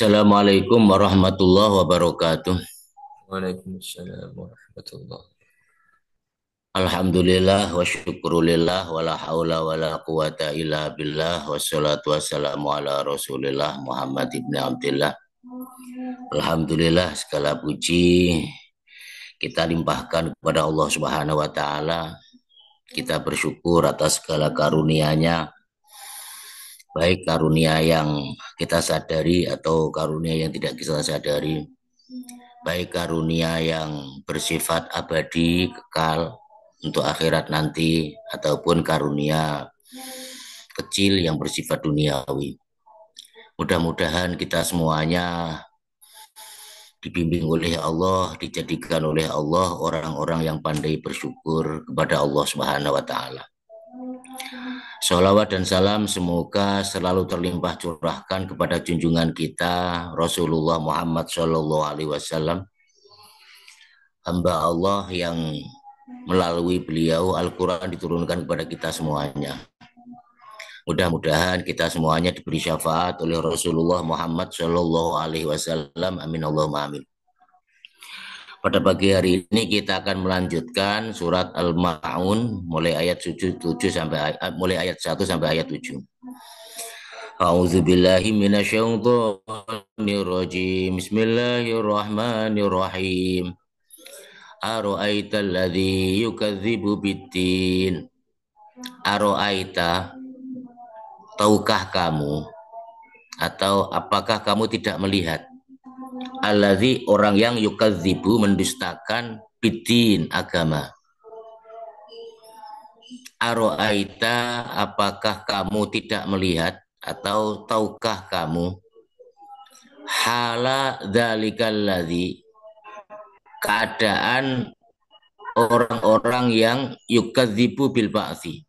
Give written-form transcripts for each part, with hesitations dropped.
Assalamualaikum warahmatullahi wabarakatuh. Waalaikumsalam warahmatullah. Alhamdulillah wa syukurulillah wa la hawla wa la quwata illa billah wassalatu wassalamu ala rasulillah Muhammad ibn Abdullah. Alhamdulillah segala puji kita limpahkan kepada Allah Subhanahu wa taala. Kita bersyukur atas segala karunia-Nya, baik karunia yang kita sadari atau karunia yang tidak kita sadari, baik karunia yang bersifat abadi, kekal untuk akhirat nanti, ataupun karunia kecil yang bersifat duniawi. Mudah-mudahan kita semuanya dibimbing oleh Allah, dijadikan oleh Allah orang-orang yang pandai bersyukur kepada Allah Subhanahu wa taala. Salawat dan salam semoga selalu terlimpah curahkan kepada junjungan kita Rasulullah Muhammad Shallallahu Alaihi Wasallam, hamba Allah yang melalui beliau Al-Quran diturunkan kepada kita semuanya. Mudah-mudahan kita semuanya diberi syafaat oleh Rasulullah Muhammad Shallallahu Alaihi Wasallam. Amin Allahumma amin. Pada pagi hari ini kita akan melanjutkan surat Al-Ma'un mulai ayat 1 sampai ayat 7. A'udzu billahi minasyaitonir rajim. Bismillahirrahmanirrahim. Ara'aital ladzi yukadzibu biddin. Ara'aita, tahukah kamu atau apakah kamu tidak melihat, alladzi, orang yang yukadzibu, mendustakan, biddin, agama. Ara'aita, apakah kamu tidak melihat atau tahukah kamu, hala dzalikal ladzi, keadaan orang-orang yang yukadzibu bil ba'tsi,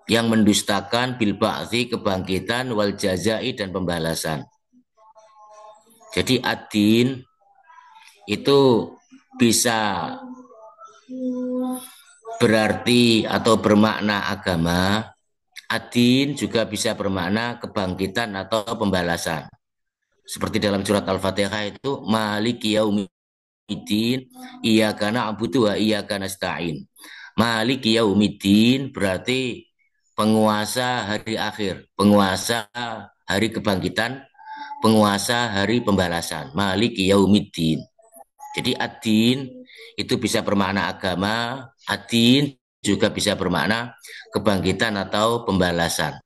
yang mendustakan bil ba'tsi, kebangkitan, wal jazai, dan pembalasan. Jadi ad-din itu bisa berarti atau bermakna agama. Ad-din juga bisa bermakna kebangkitan atau pembalasan. Seperti dalam surat Al-Fatihah itu maliki yaumiddin iyyaka na'budu wa iyyaka nasta'in. Maliki yaumiddin berarti penguasa hari akhir, penguasa hari kebangkitan, penguasa hari pembalasan. Maliki yaumiddin. Jadi ad-din itu bisa bermakna agama, ad-din juga bisa bermakna kebangkitan atau pembalasan.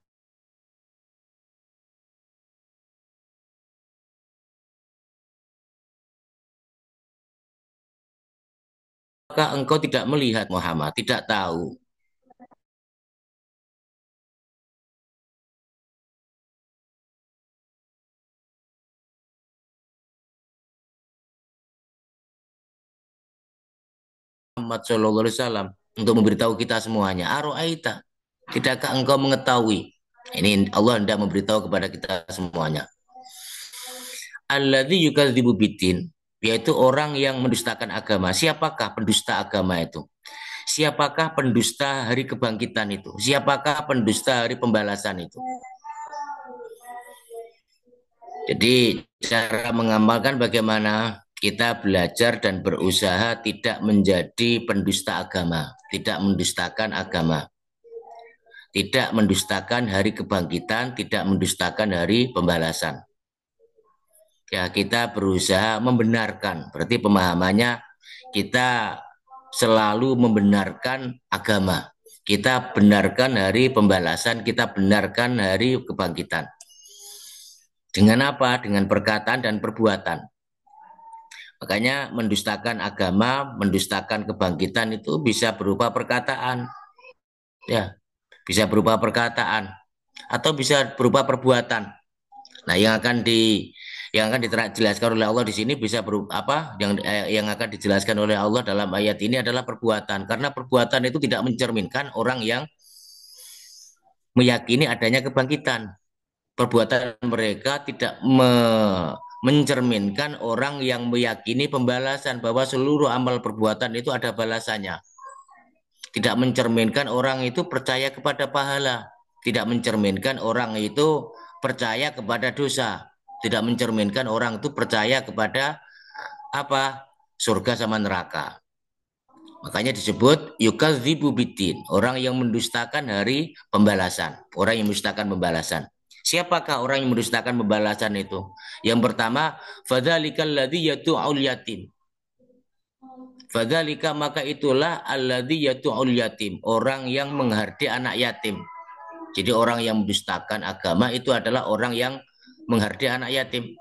Apakah engkau tidak melihat, Muhammad, tidak tahu Muhammad Shallallahu Alaihi Wasallam untuk memberitahu kita semuanya. Aro'aita, tidakkah engkau mengetahui? Ini Allah hendak memberitahu kepada kita semuanya. Alladzi yukadzibu biddin, yaitu orang yang mendustakan agama. Siapakah pendusta agama itu? Siapakah pendusta hari kebangkitan itu? Siapakah pendusta hari pembalasan itu? Jadi cara mengamalkan bagaimana kita belajar dan berusaha tidak menjadi pendusta agama, tidak mendustakan agama, tidak mendustakan hari kebangkitan, tidak mendustakan hari pembalasan. Ya, kita berusaha membenarkan, berarti pemahamannya kita selalu membenarkan agama. Kita benarkan hari pembalasan, kita benarkan hari kebangkitan. Dengan apa? Dengan perkataan dan perbuatan. Makanya mendustakan agama, mendustakan kebangkitan itu bisa berupa perkataan. Ya, bisa berupa perkataan atau bisa berupa perbuatan. Nah, yang akan dijelaskan oleh Allah di sini bisa berupa apa? Yang akan dijelaskan oleh Allah dalam ayat ini adalah perbuatan. Karena perbuatan itu tidak mencerminkan orang yang meyakini adanya kebangkitan. Perbuatan mereka tidak mencerminkan orang yang meyakini pembalasan, bahwa seluruh amal perbuatan itu ada balasannya. Tidak mencerminkan orang itu percaya kepada pahala. Tidak mencerminkan orang itu percaya kepada dosa. Tidak mencerminkan orang itu percaya kepada apa? Surga sama neraka. Makanya disebut yukadzibu biddin, orang yang mendustakan hari pembalasan, orang yang mendustakan pembalasan. Siapakah orang yang mendustakan pembalasan itu? Yang pertama, fadzalikal ladzi yatu'ul yatim. Fadzalika maka itulah alladzi yatu'ul yatim, orang yang menghardik anak yatim. Jadi orang yang mendustakan agama itu adalah orang yang menghardik anak yatim.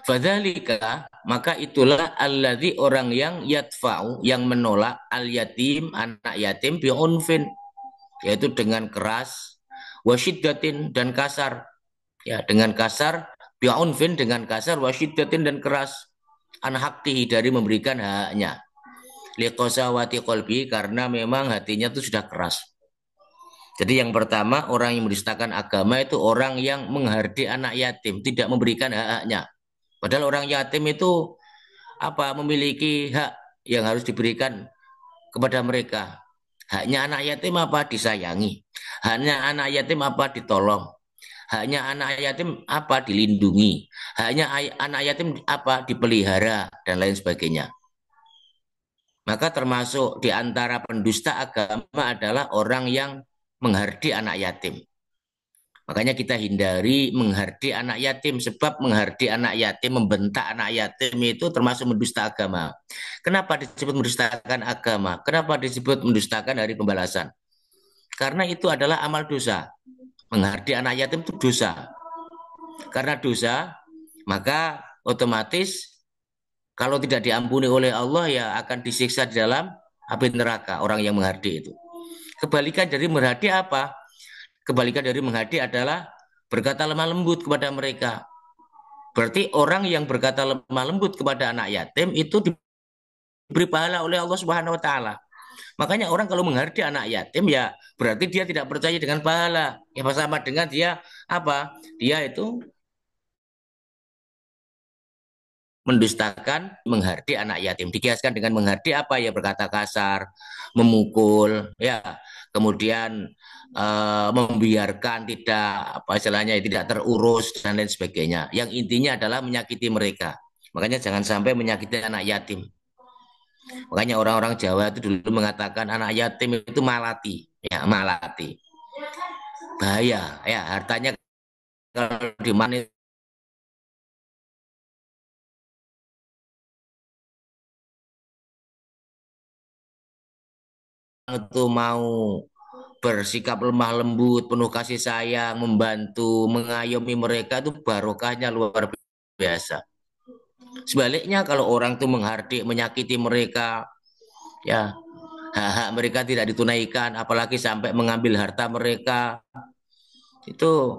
Fadzalika maka itulah alladzi orang yang yatfa'u yang menolak al yatim anak yatim bi'unfin, yaitu dengan keras, wasyiddatin dan kasar. Ya, dengan kasar, bi'unfin dengan kasar, wasyiddatin dan keras, an haqqihi dari memberikan haknya. Liqasawati qalbi karena memang hatinya itu sudah keras. Jadi yang pertama orang yang mendustakan agama itu orang yang menghardik anak yatim, tidak memberikan hak-haknya. Padahal orang yatim itu apa memiliki hak yang harus diberikan kepada mereka. Haknya anak yatim apa? Disayangi. Haknya anak yatim apa? Ditolong. Haknya anak yatim apa? Dilindungi. Haknya anak yatim apa? Dipelihara dan lain sebagainya. Maka termasuk di antara pendusta agama adalah orang yang menghardik anak yatim. Makanya kita hindari menghardik anak yatim, sebab menghardik anak yatim, membentak anak yatim itu termasuk mendusta agama. Kenapa disebut mendustakan agama? Kenapa disebut mendustakan hari pembalasan? Karena itu adalah amal dosa. Menghardik anak yatim itu dosa. Karena dosa, maka otomatis kalau tidak diampuni oleh Allah ya akan disiksa di dalam api neraka orang yang menghardik itu. Kebalikan dari menghardik apa? Kebalikan dari menghardik adalah berkata lemah lembut kepada mereka. Berarti orang yang berkata lemah lembut kepada anak yatim itu diberi pahala oleh Allah Subhanahu wa taala. Makanya orang kalau menghardik anak yatim ya berarti dia tidak percaya dengan pahala. Ya sama dengan dia apa? Dia itu mendustakan, menghardik anak yatim. Dikiaskan dengan menghardik apa ya, berkata kasar, memukul, ya, kemudian membiarkan tidak apa istilahnya tidak terurus dan lain sebagainya. Yang intinya adalah menyakiti mereka. Makanya jangan sampai menyakiti anak yatim. Makanya orang-orang Jawa itu dulu mengatakan anak yatim itu malati, ya malati. Bahaya, ya hartanya kalau di mana itu mau bersikap lemah lembut, penuh kasih sayang, membantu, mengayomi mereka itu barokahnya luar biasa. Sebaliknya kalau orang itu menghardik, menyakiti mereka, ya hak-hak mereka tidak ditunaikan, apalagi sampai mengambil harta mereka, itu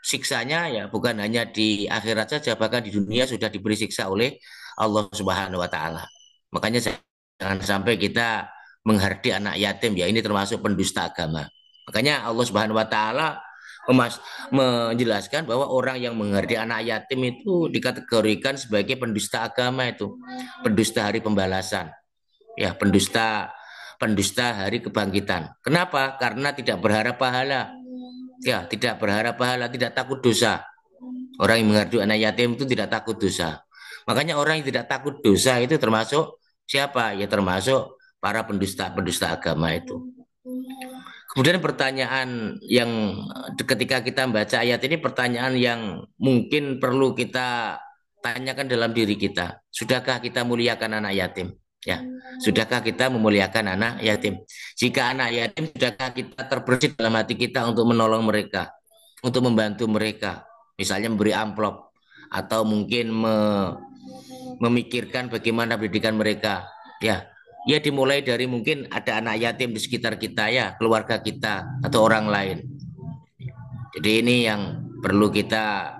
siksanya ya bukan hanya di akhirat saja, bahkan di dunia sudah diberi siksa oleh Allah Subhanahu wa taala. Makanya jangan sampai kita menghardik anak yatim, ya ini termasuk pendusta agama. Makanya Allah Subhanahu wa taala menjelaskan bahwa orang yang menghardik anak yatim itu dikategorikan sebagai pendusta agama, itu pendusta hari pembalasan, ya pendusta pendusta hari kebangkitan. Kenapa? Karena tidak berharap pahala. Ya, tidak berharap pahala, tidak takut dosa. Orang yang menghardik anak yatim itu tidak takut dosa. Makanya orang yang tidak takut dosa itu termasuk siapa? Ya termasuk para pendusta-pendusta agama itu. Kemudian pertanyaan yang ketika kita membaca ayat ini, pertanyaan yang mungkin perlu kita tanyakan dalam diri kita. Sudahkah kita muliakan anak yatim? Ya, sudahkah kita memuliakan anak yatim? Jika anak yatim, sudahkah kita terbersih dalam hati kita untuk menolong mereka, untuk membantu mereka, misalnya memberi amplop atau mungkin memikirkan bagaimana pendidikan mereka? Ya, ya dimulai dari mungkin ada anak yatim di sekitar kita, ya keluarga kita atau orang lain. Jadi ini yang perlu kita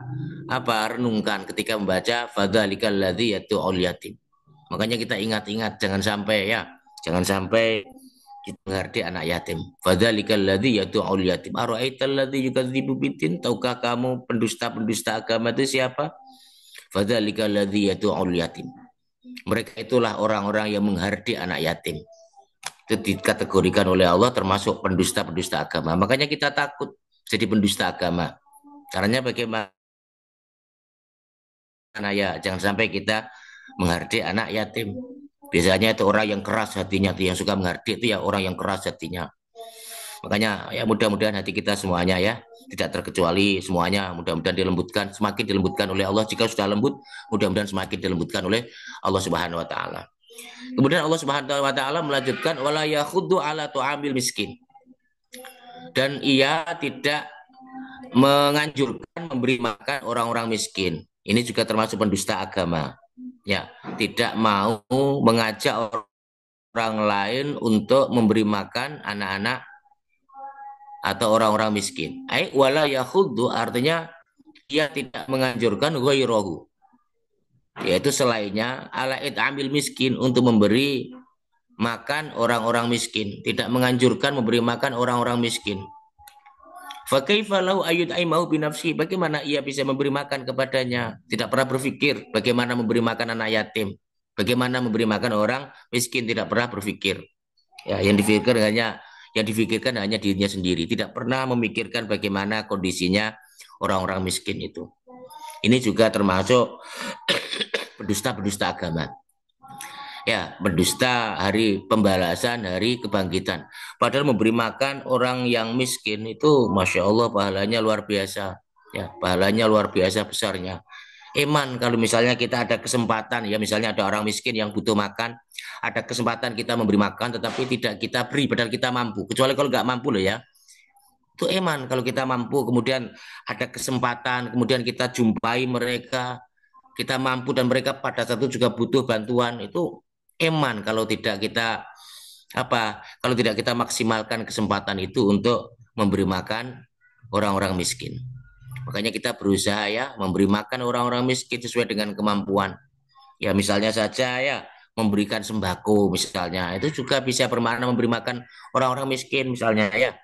renungkan ketika membaca fadzalikal ladzi yatu'ul yatim. Makanya kita ingat-ingat jangan sampai kita menghardik anak yatim. Fadzalikal ladzi yatu'ul yatim. Ara'aital ladzi yukadzibu biddin? Tahukah kamu pendusta-pendusta agama itu siapa? Fadzalikal ladzi yatu'ul yatim. Mereka itulah orang-orang yang menghardik anak yatim. itu dikategorikan oleh Allah termasuk pendusta-pendusta agama. Makanya kita takut jadi pendusta agama. Caranya bagaimana ya? Jangan sampai kita menghardik anak yatim. Biasanya itu orang yang keras hatinya, yang suka menghardik itu ya orang yang keras hatinya. Makanya ya mudah-mudahan hati kita semuanya ya, tidak terkecuali semuanya, mudah-mudahan dilembutkan, semakin dilembutkan oleh Allah. Jika sudah lembut, mudah-mudahan semakin dilembutkan oleh Allah Subhanahu wa taala. Kemudian Allah Subhanahu wa taala melanjutkan wala yakhuddu ala tu'amil miskin. Dan ia tidak menganjurkan memberi makan orang-orang miskin. Ini juga termasuk pendusta agama. Ya, tidak mau mengajak orang lain untuk memberi makan anak-anak atau orang-orang miskin. Ai wala yakhuddu artinya ia tidak menganjurkan ghairahu, yaitu selainnya ala amil miskin untuk memberi makan orang-orang miskin, tidak menganjurkan memberi makan orang-orang miskin. Fa kaifa lahu ayud'aimahu binafsi, bagaimana ia bisa memberi makan kepadanya? Tidak pernah berpikir bagaimana memberi makan anak yatim, bagaimana memberi makan orang miskin, tidak pernah berpikir. Ya, yang difikirkan hanya dirinya sendiri, tidak pernah memikirkan bagaimana kondisinya orang-orang miskin itu. Ini juga termasuk pendusta-pendusta agama. Ya, pendusta hari pembalasan, hari kebangkitan. Padahal memberi makan orang yang miskin itu, masya Allah, pahalanya luar biasa. Ya, pahalanya luar biasa besarnya. Iman kalau misalnya kita ada kesempatan, ya misalnya ada orang miskin yang butuh makan, ada kesempatan kita memberi makan, tetapi tidak kita beri, padahal kita mampu. Kecuali kalau nggak mampu loh ya. Itu iman kalau kita mampu, kemudian ada kesempatan, kemudian kita jumpai mereka, kita mampu dan mereka pada saat itu juga butuh bantuan, itu iman kalau tidak kita kalau tidak kita maksimalkan kesempatan itu untuk memberi makan orang-orang miskin. Makanya kita berusaha ya memberi makan orang-orang miskin sesuai dengan kemampuan. Ya misalnya saja ya memberikan sembako misalnya, itu juga bisa bermakna memberi makan orang-orang miskin misalnya ya.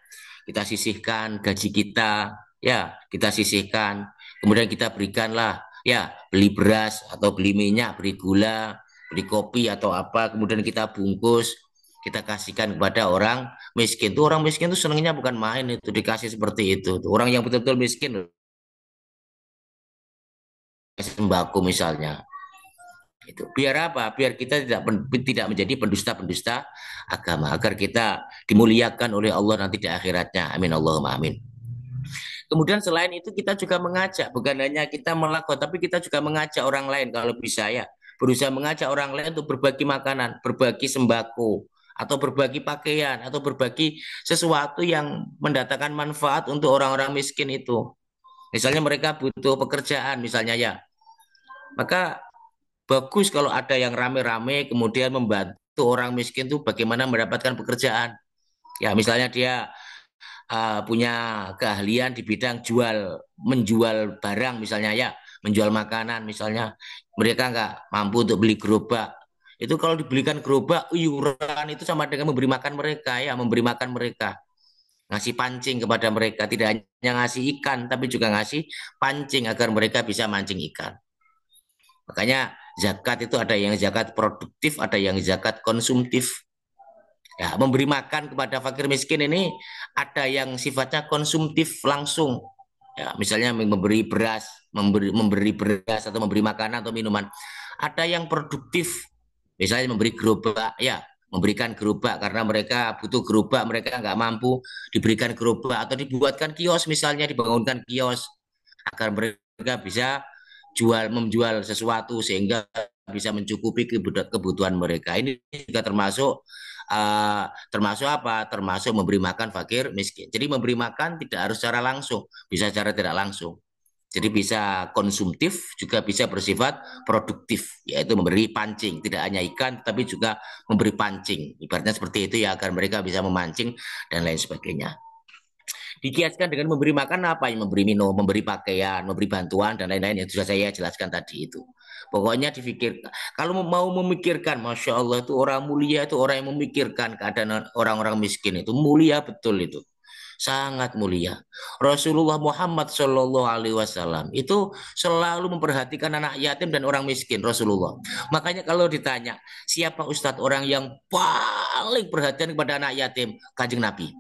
Kita sisihkan gaji kita, ya kita sisihkan, kemudian kita berikanlah ya beli beras atau beli minyak, beli gula, beli kopi atau apa, kemudian kita bungkus, kita kasihkan kepada orang miskin. Tuh orang miskin tuh senangnya bukan main itu dikasih seperti itu. Tuh, orang yang betul-betul miskin sembako misalnya. Itu biar apa? Biar kita tidak menjadi pendusta-pendusta agama, agar kita dimuliakan oleh Allah nanti di akhiratnya. Amin Allahumma amin. Kemudian selain itu kita juga mengajak, bukan hanya kita melakukan, tapi kita juga mengajak orang lain kalau bisa ya. Berusaha mengajak orang lain untuk berbagi makanan, berbagi sembako, atau berbagi pakaian, atau berbagi sesuatu yang mendatangkan manfaat untuk orang-orang miskin itu. Misalnya mereka butuh pekerjaan, misalnya ya. Maka bagus kalau ada yang rame-rame kemudian membantu orang miskin itu bagaimana mendapatkan pekerjaan. Ya, misalnya dia punya keahlian di bidang menjual barang misalnya ya, menjual makanan misalnya, mereka nggak mampu untuk beli gerobak. Itu kalau dibelikan gerobak, iuran itu sama dengan memberi makan mereka ya, memberi makan mereka. Ngasih pancing kepada mereka, tidak hanya ngasih ikan, tapi juga ngasih pancing agar mereka bisa mancing ikan. Makanya zakat itu ada yang zakat produktif, ada yang zakat konsumtif. Ya, memberi makan kepada fakir miskin ini ada yang sifatnya konsumtif langsung. Ya, misalnya memberi beras atau memberi makanan atau minuman. Ada yang produktif, misalnya memberi gerobak, ya, memberikan gerobak karena mereka butuh gerobak, mereka nggak mampu, diberikan gerobak atau dibuatkan kios misalnya, dibangunkan kios agar mereka bisa menjual sesuatu sehingga bisa mencukupi kebutuhan mereka. Ini juga termasuk apa? Termasuk memberi makan fakir miskin. Jadi memberi makan tidak harus secara langsung, bisa secara tidak langsung. Jadi bisa konsumtif, juga bisa bersifat produktif, yaitu memberi pancing. Tidak hanya ikan, tapi juga memberi pancing. Ibaratnya seperti itu ya, agar mereka bisa memancing dan lain sebagainya. Dikiaskan dengan memberi makan apa? Yang memberi minum, memberi pakaian, memberi bantuan, dan lain-lain yang sudah saya jelaskan tadi itu. Pokoknya difikirkan. Kalau mau memikirkan, Masya Allah itu orang mulia, itu orang yang memikirkan keadaan orang-orang miskin itu. Mulia betul itu. sangat mulia. Rasulullah Muhammad Shallallahu Alaihi Wasallam itu selalu memperhatikan anak yatim dan orang miskin Rasulullah. Makanya kalau ditanya siapa Ustadz orang yang paling perhatian kepada anak yatim, Kanjeng Nabi.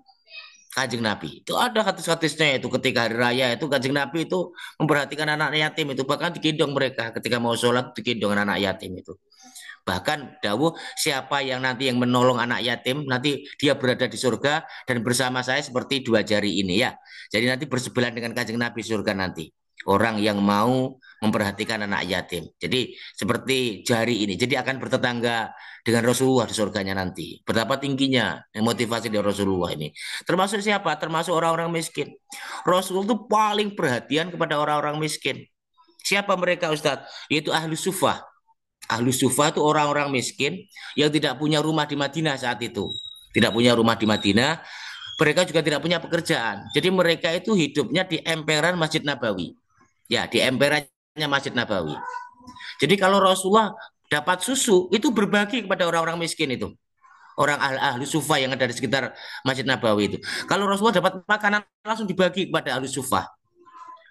Kanjeng Nabi itu ada hadis-hadisnya itu ketika hari raya itu Kanjeng Nabi itu memperhatikan anak yatim itu bahkan digendong mereka ketika mau sholat digendong anak yatim itu. Bahkan dawuh siapa yang nanti yang menolong anak yatim nanti dia berada di surga dan bersama saya seperti dua jari ini ya. Jadi nanti bersebelahan dengan Kanjeng Nabi surga nanti. Orang yang mau memperhatikan anak yatim. Jadi seperti jari ini. Jadi akan bertetangga dengan Rasulullah di surganya nanti. Betapa tingginya motivasi dari Rasulullah ini. Termasuk siapa? Termasuk orang-orang miskin. Rasulullah itu paling perhatian kepada orang-orang miskin. Siapa mereka Ustadz? Yaitu ahli sufah. Ahlu Sufa itu orang-orang miskin yang tidak punya rumah di Madinah saat itu. Tidak punya rumah di Madinah, mereka juga tidak punya pekerjaan. Jadi mereka itu hidupnya di emperan Masjid Nabawi. Ya, di emperannya Masjid Nabawi. Jadi kalau Rasulullah dapat susu, itu berbagi kepada orang-orang miskin itu. Orang ahli sufa yang ada di sekitar Masjid Nabawi itu. Kalau Rasulullah dapat makanan, langsung dibagi kepada ahli sufa.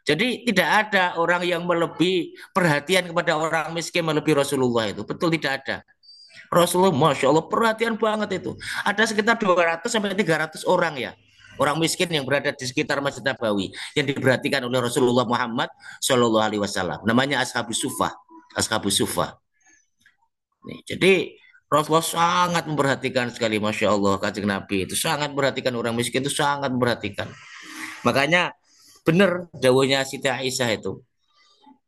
Jadi tidak ada orang yang melebihi perhatian kepada orang miskin melebihi Rasulullah itu. Betul tidak ada. Rasulullah Masya Allah perhatian banget itu. Ada sekitar 200 sampai 300 orang ya. Orang miskin yang berada di sekitar Masjid Nabawi yang diperhatikan oleh Rasulullah Muhammad Shallallahu Alaihi Wasallam. Namanya Ashabus Sufa. Ashabus Sufa. Nih, jadi Rasulullah sangat memperhatikan sekali, Masya Allah, Kanjeng Nabi itu sangat memperhatikan orang miskin itu sangat memperhatikan. Makanya benar dawuhnya Siti Aisyah itu.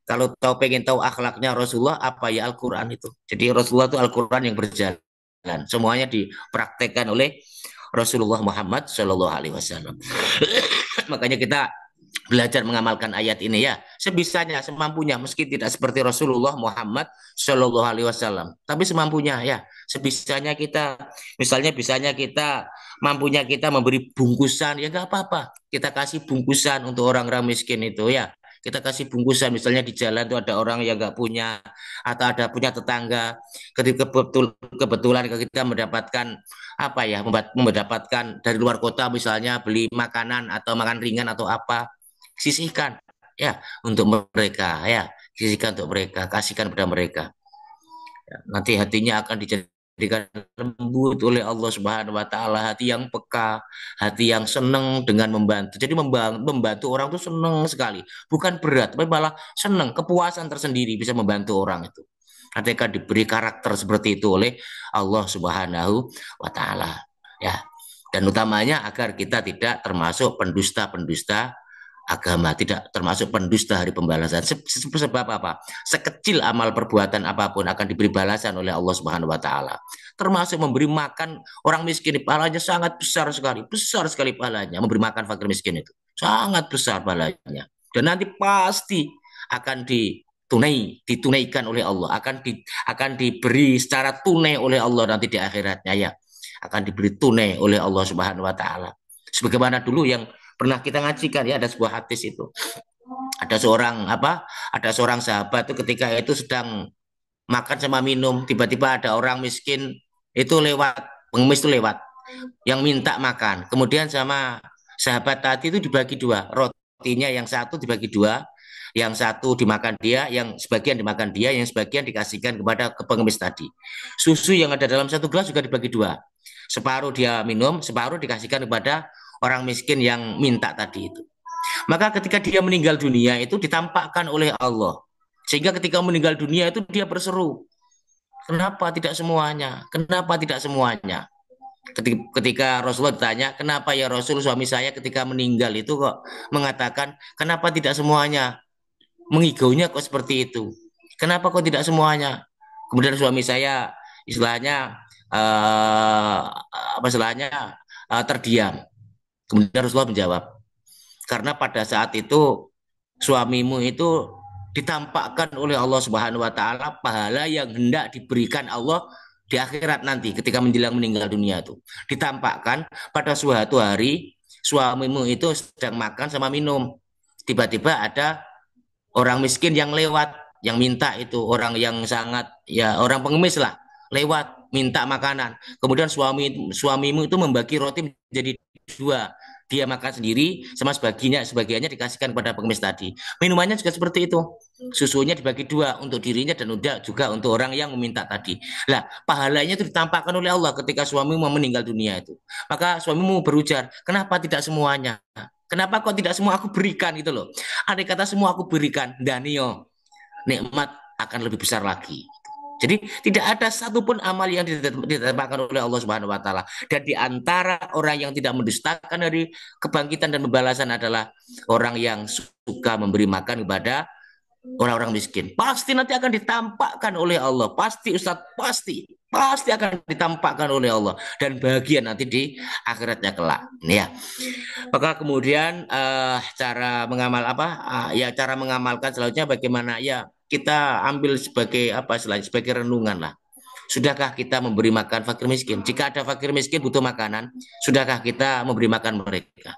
Kalau tahu pengen tahu akhlaknya Rasulullah apa ya Al-Qur'an itu. Jadi Rasulullah itu Al-Qur'an yang berjalan. Semuanya dipraktekkan oleh Rasulullah Muhammad Shallallahu Alaihi Wasallam. Makanya kita belajar mengamalkan ayat ini ya sebisanya semampunya meski tidak seperti Rasulullah Muhammad Shallallahu Alaihi Wasallam tapi semampunya ya sebisanya kita misalnya bisanya kita mampunya kita memberi bungkusan ya nggak apa-apa kita kasih bungkusan untuk orang-orang miskin itu ya kita kasih bungkusan misalnya di jalan itu ada orang yang nggak punya atau ada punya tetangga ketika kebetulan kita mendapatkan apa ya mendapatkan dari luar kota misalnya beli makanan atau makan ringan atau apa sisihkan ya untuk mereka ya sisihkan untuk mereka kasihkan kepada mereka ya, nanti hatinya akan dijadikan lembut oleh Allah Subhanahu Wa Taala hati yang peka hati yang senang dengan membantu jadi membantu orang itu senang sekali bukan berat tapi malah senang kepuasan tersendiri bisa membantu orang itu ketika diberi karakter seperti itu oleh Allah Subhanahu Wa Taala ya dan utamanya agar kita tidak termasuk pendusta-pendusta agama tidak termasuk pendusta hari pembalasan sebab apa sekecil amal perbuatan apapun akan diberi balasan oleh Allah Subhanahu Wa Taala termasuk memberi makan orang miskin pahalanya sangat besar sekali pahalanya memberi makan fakir miskin itu sangat besar pahalanya dan nanti pasti akan ditunaikan oleh Allah akan diberi secara tunai oleh Allah nanti di akhiratnya ya akan diberi tunai oleh Allah Subhanahu Wa Taala sebagaimana dulu yang pernah kita ngajikan ya ada sebuah hadis itu ada seorang sahabat itu ketika itu sedang makan sama minum tiba-tiba ada orang miskin itu lewat pengemis itu lewat yang minta makan kemudian sama sahabat tadi itu dibagi dua rotinya yang satu dibagi dua yang satu dimakan dia yang sebagian dimakan dia yang sebagian dikasihkan kepada pengemis tadi susu yang ada dalam satu gelas juga dibagi dua separuh dia minum separuh dikasihkan kepada orang miskin yang minta tadi itu. Maka ketika dia meninggal dunia itu ditampakkan oleh Allah. Sehingga ketika meninggal dunia itu dia berseru. Kenapa tidak semuanya? Kenapa tidak semuanya? Ketika Rasulullah ditanya, kenapa ya Rasul suami saya ketika meninggal itu kok mengatakan, kenapa tidak semuanya? Mengigaunya kok seperti itu. Kenapa kok tidak semuanya? Kemudian suami saya istilahnya apa istilahnya terdiam. Kemudian Rasulullah menjawab, karena pada saat itu suamimu itu ditampakkan oleh Allah Subhanahu Wa Taala pahala yang hendak diberikan Allah di akhirat nanti ketika menjelang meninggal dunia itu ditampakkan pada suatu hari suamimu itu sedang makan sama minum tiba-tiba ada orang miskin yang lewat yang minta itu orang yang sangat ya orang pengemis lah lewat minta makanan kemudian suamimu itu membagi roti menjadi dua dia makan sendiri, sama sebagiannya dikasihkan kepada pengemis tadi. Minumannya juga seperti itu. Susunya dibagi dua untuk dirinya dan juga untuk orang yang meminta tadi. Lah, pahalanya itu ditampakkan oleh Allah ketika suamimu mau meninggal dunia itu. Maka suamimu berujar, kenapa tidak semuanya? Kenapa kok tidak semua aku berikan itu loh? Andai kata semua aku berikan, Danio, nikmat akan lebih besar lagi. Jadi tidak ada satupun amal yang ditetapkan oleh Allah Subhanahu wa taala. Dan di antara orang yang tidak mendustakan dari kebangkitan dan pembalasan adalah orang yang suka memberi makan kepada orang-orang miskin. Pasti nanti akan ditampakkan oleh Allah. Pasti Ustadz, pasti akan ditampakkan oleh Allah dan bahagia nanti di akhiratnya kelak. Ini ya. Maka kemudian cara mengamal apa? Ya cara mengamalkan selanjutnya bagaimana? Ya kita ambil sebagai apa selanjutnya sebagai renungan lah. Sudahkah kita memberi makan fakir miskin? Jika ada fakir miskin butuh makanan, sudahkah kita memberi makan mereka?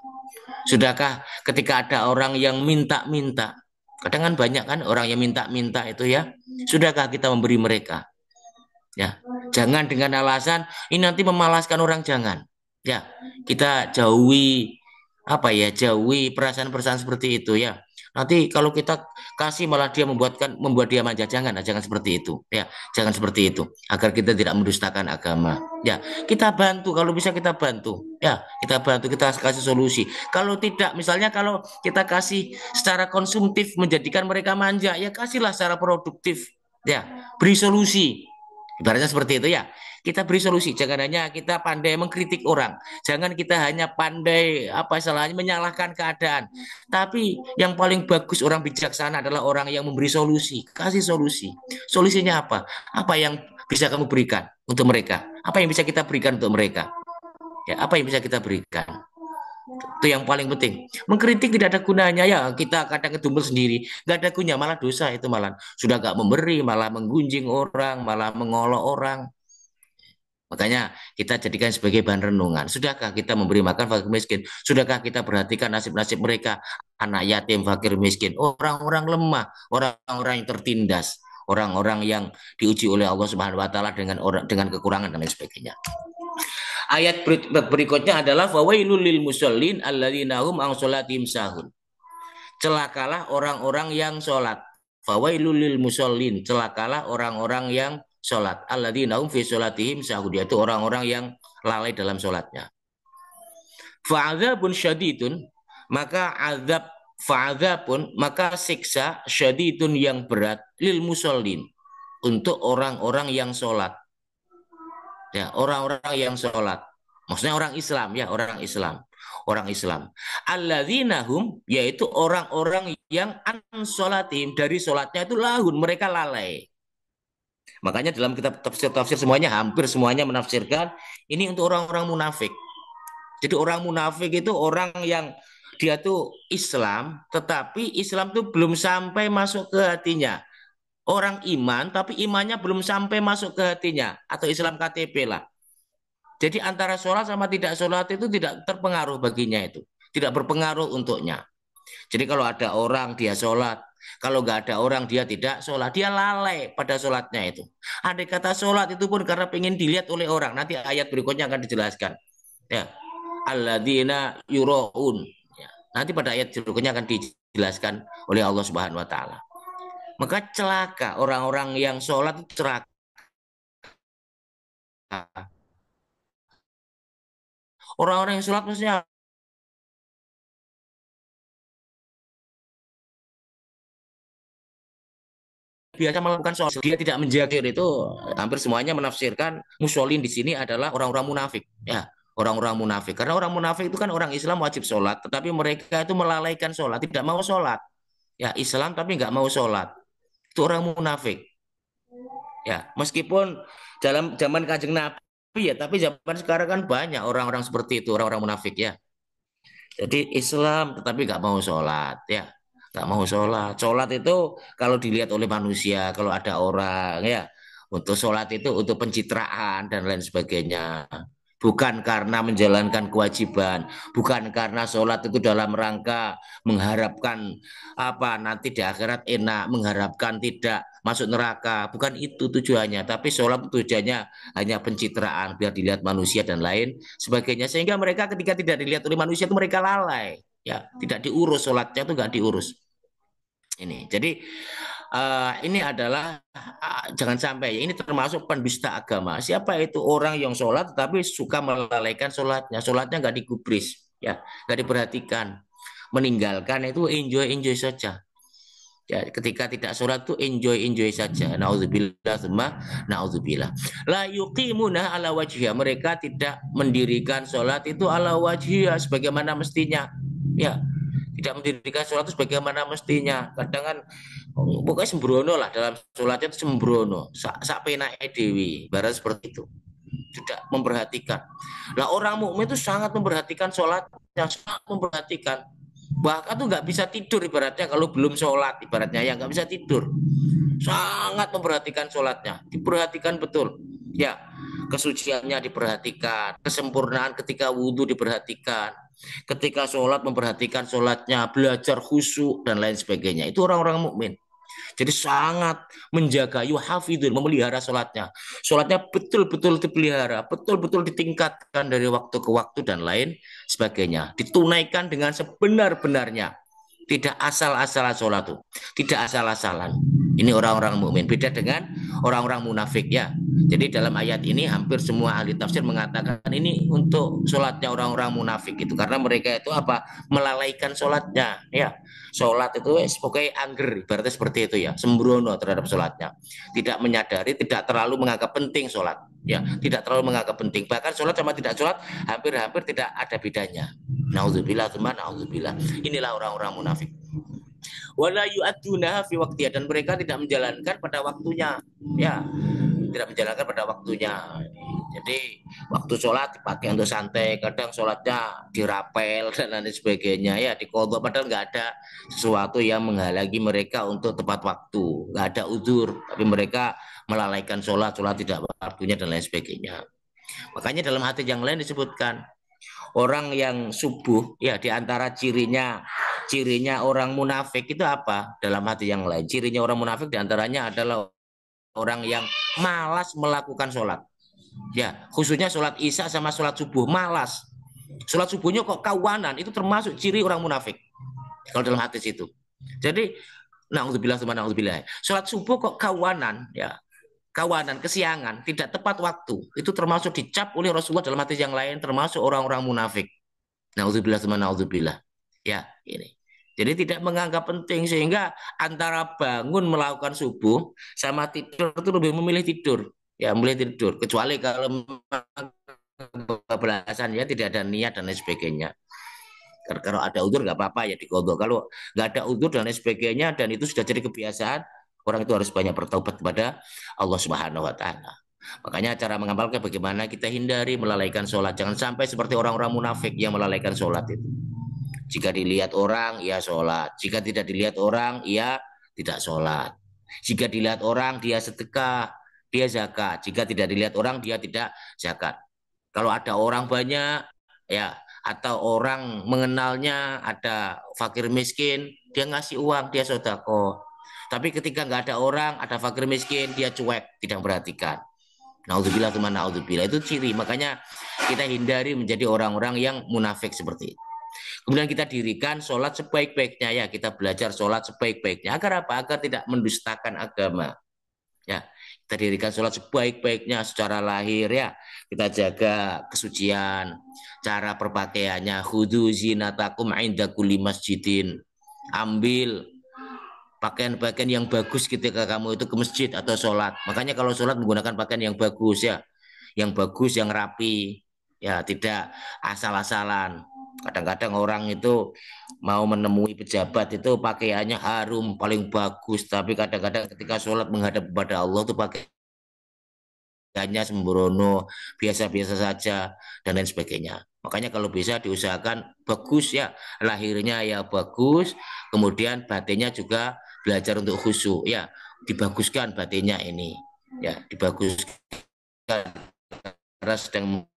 Sudahkah ketika ada orang yang minta-minta? Kadang kan banyak kan orang yang minta-minta itu ya. Sudahkah kita memberi mereka? Ya, jangan dengan alasan ini nanti memalaskan orang, jangan. Ya, kita jauhi apa ya, jauhi perasaan-perasaan seperti itu ya. Nanti kalau kita kasih malah dia membuat dia manja, jangan, jangan seperti itu. Ya, jangan seperti itu agar kita tidak mendustakan agama. Ya, kita bantu kalau bisa kita bantu. Ya, kita bantu, kita kasih solusi. Kalau tidak, misalnya kalau kita kasih secara konsumtif menjadikan mereka manja, ya kasihlah secara produktif. Ya, beri solusi. Ibaratnya seperti itu ya. Kita beri solusi, jangan hanya kita pandai mengkritik orang, jangan kita hanya pandai apa istilahnya menyalahkan keadaan. Tapi yang paling bagus orang bijaksana adalah orang yang memberi solusi, kasih solusi. Solusinya apa? Apa yang bisa kamu berikan untuk mereka? Apa yang bisa kita berikan untuk mereka? Ya, apa yang bisa kita berikan? Itu yang paling penting. Mengkritik tidak ada gunanya ya. Kita kadang kedumbel sendiri, nggak ada gunanya, malah dosa itu malah. Sudah nggak memberi, malah menggunjing orang, malah mengolok orang. Makanya kita jadikan sebagai bahan renungan. Sudahkah kita memberi makan fakir miskin? Sudahkah kita perhatikan nasib-nasib mereka? Anak yatim, fakir miskin, orang-orang lemah, orang-orang yang tertindas, orang-orang yang diuji oleh Allah Subhanahu wa taala dengan kekurangan dan lain sebagainya. Ayat berikutnya adalah fawailul lil musallin alladzina hum an sholatihim sahun. Celakalah orang-orang yang sholat. Fawailul lil musallin, celakalah orang-orang yang sholat. Alladzina hum fi sholatihim sahun, yaitu orang-orang yang lalai dalam sholatnya. Fa'adzabun syadidun, maka azab fa'adzabun, maka siksa syadidun yang berat lil musallin untuk orang-orang yang sholat. Ya, orang-orang yang sholat. Maksudnya orang Islam ya, orang Islam. Orang Islam. Alladzinahum, yaitu orang-orang yang an sholatim, dari sholatnya itu lahun, mereka lalai. Makanya dalam kitab tafsir-tafsir semuanya, hampir semuanya menafsirkan ini untuk orang-orang munafik. Jadi orang munafik itu orang yang dia tuh Islam, tetapi Islam tuh belum sampai masuk ke hatinya. Orang iman, tapi imannya belum sampai masuk ke hatinya. Atau Islam KTP lah. Jadi antara sholat sama tidak sholat itu tidak terpengaruh baginya itu. Tidak berpengaruh untuknya. Jadi kalau ada orang dia sholat, kalau nggak ada orang dia tidak sholat, dia lalai pada sholatnya itu. Andai kata sholat itu pun karena pengen dilihat oleh orang. Nanti ayat berikutnya akan dijelaskan. Ya, alladzina yuraun. Ya, nanti pada ayat berikutnya akan dijelaskan oleh Allah Subhanahu Wa Taala. Maka celaka orang-orang yang sholat itu celaka. Orang-orang yang sholat maksudnya biasa melakukan sholat, dia tidak menjaga itu. Hampir semuanya menafsirkan musholin di sini adalah orang-orang munafik. Ya, orang-orang munafik. Karena orang munafik itu kan orang Islam wajib sholat, tetapi mereka itu melalaikan sholat, tidak mau sholat. Ya, Islam tapi nggak mau sholat. Itu orang munafik. Ya, meskipun dalam zaman Kanjeng Nabi ya, tapi zaman sekarang kan banyak orang-orang seperti itu, orang-orang munafik ya. Jadi Islam tetapi nggak mau sholat ya, nggak mau sholat. Sholat itu kalau dilihat oleh manusia, kalau ada orang ya, untuk sholat itu untuk pencitraan dan lain sebagainya. bukan karena menjalankan kewajiban, bukan karena sholat itu dalam rangka mengharapkan apa nanti di akhirat enak, mengharapkan tidak masuk neraka, bukan itu tujuannya. Tapi sholat tujuannya hanya pencitraan, biar dilihat manusia dan lain sebagainya. Sehingga mereka ketika tidak dilihat oleh manusia itu mereka lalai, ya tidak diurus sholatnya itu nggak diurus. Ini, jadi ini adalah jangan sampai ya, ini termasuk pendusta agama. Siapa itu orang yang sholat tetapi suka melalaikan sholatnya, sholatnya nggak digubris, ya nggak diperhatikan, meninggalkan itu enjoy enjoy saja. Ya, ketika tidak sholat tuh enjoy enjoy saja. Nauzubillah, semua nauzubillah. La yuqimuna ala wajhiha, mereka tidak mendirikan sholat itu ala wajhiha sebagaimana mestinya. Ya, tidak mendirikan sholat itu sebagaimana mestinya. Kadang kan pokoknya sembrono lah dalam sholatnya itu sembrono. Sak penake dewi, barat seperti itu. Tidak memperhatikan. Lah orang mukmin itu sangat memperhatikan sholatnya, sangat memperhatikan. Bahkan tuh nggak bisa tidur ibaratnya kalau belum sholat, ibaratnya ya nggak bisa tidur. Sangat memperhatikan sholatnya, diperhatikan betul. Ya, kesuciannya diperhatikan, kesempurnaan ketika wudhu diperhatikan, ketika sholat memperhatikan sholatnya, belajar khusyuk dan lain sebagainya. Itu orang-orang mukmin. Jadi sangat menjaga yuhafidun, memelihara sholatnya. Sholatnya betul-betul dipelihara, betul-betul ditingkatkan dari waktu ke waktu dan lain sebagainya. Ditunaikan dengan sebenar-benarnya. Tidak asal-asalan sholat itu. Tidak asal-asalan. Ini orang-orang mukmin. Beda dengan orang-orang munafik ya. Jadi dalam ayat ini hampir semua ahli tafsir mengatakan ini untuk sholatnya orang-orang munafik itu. Karena mereka itu apa? Melalaikan sholatnya. Ya, sholat itu pokoknya angger. Berarti seperti itu ya. Sembrono terhadap sholatnya. Tidak menyadari, tidak terlalu menganggap penting sholat. Ya, tidak terlalu menganggap penting. Bahkan sholat sama tidak sholat hampir-hampir tidak ada bedanya. Nauzubillah, teman, nauzubillah. Inilah orang-orang munafik. Wala yu'aduna fi waqtiha, dan mereka tidak menjalankan pada waktunya. Ya, tidak menjalankan pada waktunya. Jadi waktu sholat dipakai untuk santai, kadang sholatnya dirapel dan lain sebagainya ya dikodok, padahal nggak ada sesuatu yang menghalangi mereka untuk tepat waktu, nggak ada udzur, tapi mereka melalaikan sholat, sholat tidak waktunya dan lain sebagainya. Makanya dalam hadis yang lain disebutkan orang yang subuh ya diantara cirinya orang munafik itu apa? Dalam hadis yang lain cirinya orang munafik diantaranya adalah orang yang malas melakukan sholat. Ya, khususnya sholat isya sama sholat subuh, malas. Sholat subuhnya kok kawanan, itu termasuk ciri orang munafik. Kalau dalam hadis itu. Jadi, na'udzubillah. Sholat subuh kok kawanan, ya. Kawanan, kesiangan, tidak tepat waktu. Itu termasuk dicap oleh Rasulullah dalam hadis yang lain, termasuk orang-orang munafik. Na'udzubillah. Ya, ini. Jadi tidak menganggap penting sehingga antara bangun melakukan subuh sama tidur itu lebih memilih tidur. Ya, memilih tidur. Kecuali kalau kebablasan ya tidak ada niat dan lain sebagainya. Kalau ada udur nggak apa-apa ya dikodok. Kalau nggak ada udur dan lain sebagainya dan itu sudah jadi kebiasaan, orang itu harus banyak bertaubat kepada Allah Subhanahu Wa Taala. Makanya cara mengamalkan bagaimana kita hindari melalaikan sholat. Jangan sampai seperti orang-orang munafik yang melalaikan sholat itu. Jika dilihat orang, ia sholat. Jika tidak dilihat orang, ia tidak sholat. Jika dilihat orang, dia sedekah, dia zakat. Jika tidak dilihat orang, dia tidak zakat. Kalau ada orang banyak, ya, atau orang mengenalnya, ada fakir miskin, dia ngasih uang, dia sodako. Tapi ketika nggak ada orang, ada fakir miskin, dia cuek, tidak perhatikan. Naudzubillah, teman, naudzubillah. Itu ciri. Makanya kita hindari menjadi orang-orang yang munafik seperti itu. Kemudian kita dirikan sholat sebaik-baiknya ya, kita belajar sholat sebaik-baiknya. Agar apa? Agar tidak mendustakan agama. Ya, kita dirikan sholat sebaik-baiknya secara lahir ya. Kita jaga kesucian, cara berpakaiannya. Khudu zinatakum inda kulli masjidin. Ambil pakaian-pakaian yang bagus ketika kamu itu ke masjid atau sholat. Makanya kalau sholat menggunakan pakaian yang bagus ya, yang bagus, yang rapi, ya tidak asal-asalan. Kadang-kadang orang itu mau menemui pejabat itu pakaiannya harum, paling bagus, tapi kadang-kadang ketika sholat menghadap kepada Allah itu pakaiannya sembrono, biasa-biasa saja dan lain sebagainya. Makanya kalau bisa diusahakan bagus ya, lahirnya ya bagus, kemudian batinnya juga belajar untuk khusyuk ya, dibaguskan batinnya ini, ya dibaguskan karena sedang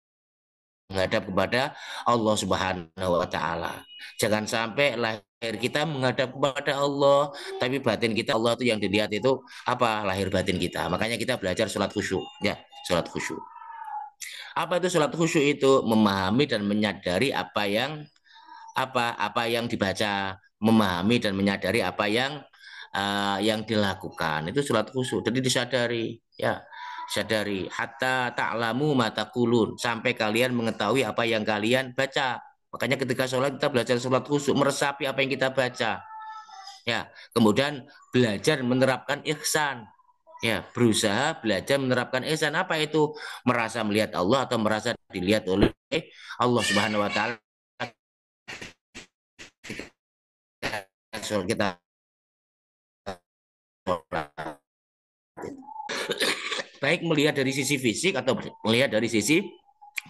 menghadap kepada Allah Subhanahu wa taala. Jangan sampai lahir kita menghadap kepada Allah, tapi batin kita Allah itu yang dilihat itu apa? Lahir batin kita. Makanya kita belajar sholat khusyuk, ya, sholat khusyuk. Apa itu sholat khusyuk itu? Memahami dan menyadari apa yang dibaca, memahami dan menyadari apa yang dilakukan. Itu sholat khusyuk. Jadi disadari, ya, sadari hatta ta'lamu mata kulun, sampai kalian mengetahui apa yang kalian baca. Makanya ketika sholat kita belajar sholat khusyuk, meresapi apa yang kita baca. Ya, kemudian belajar menerapkan ihsan. Ya, berusaha belajar menerapkan ihsan. Apa itu? Merasa melihat Allah atau merasa dilihat oleh Allah Subhanahu wa taala. Kita baik melihat dari sisi fisik atau melihat dari sisi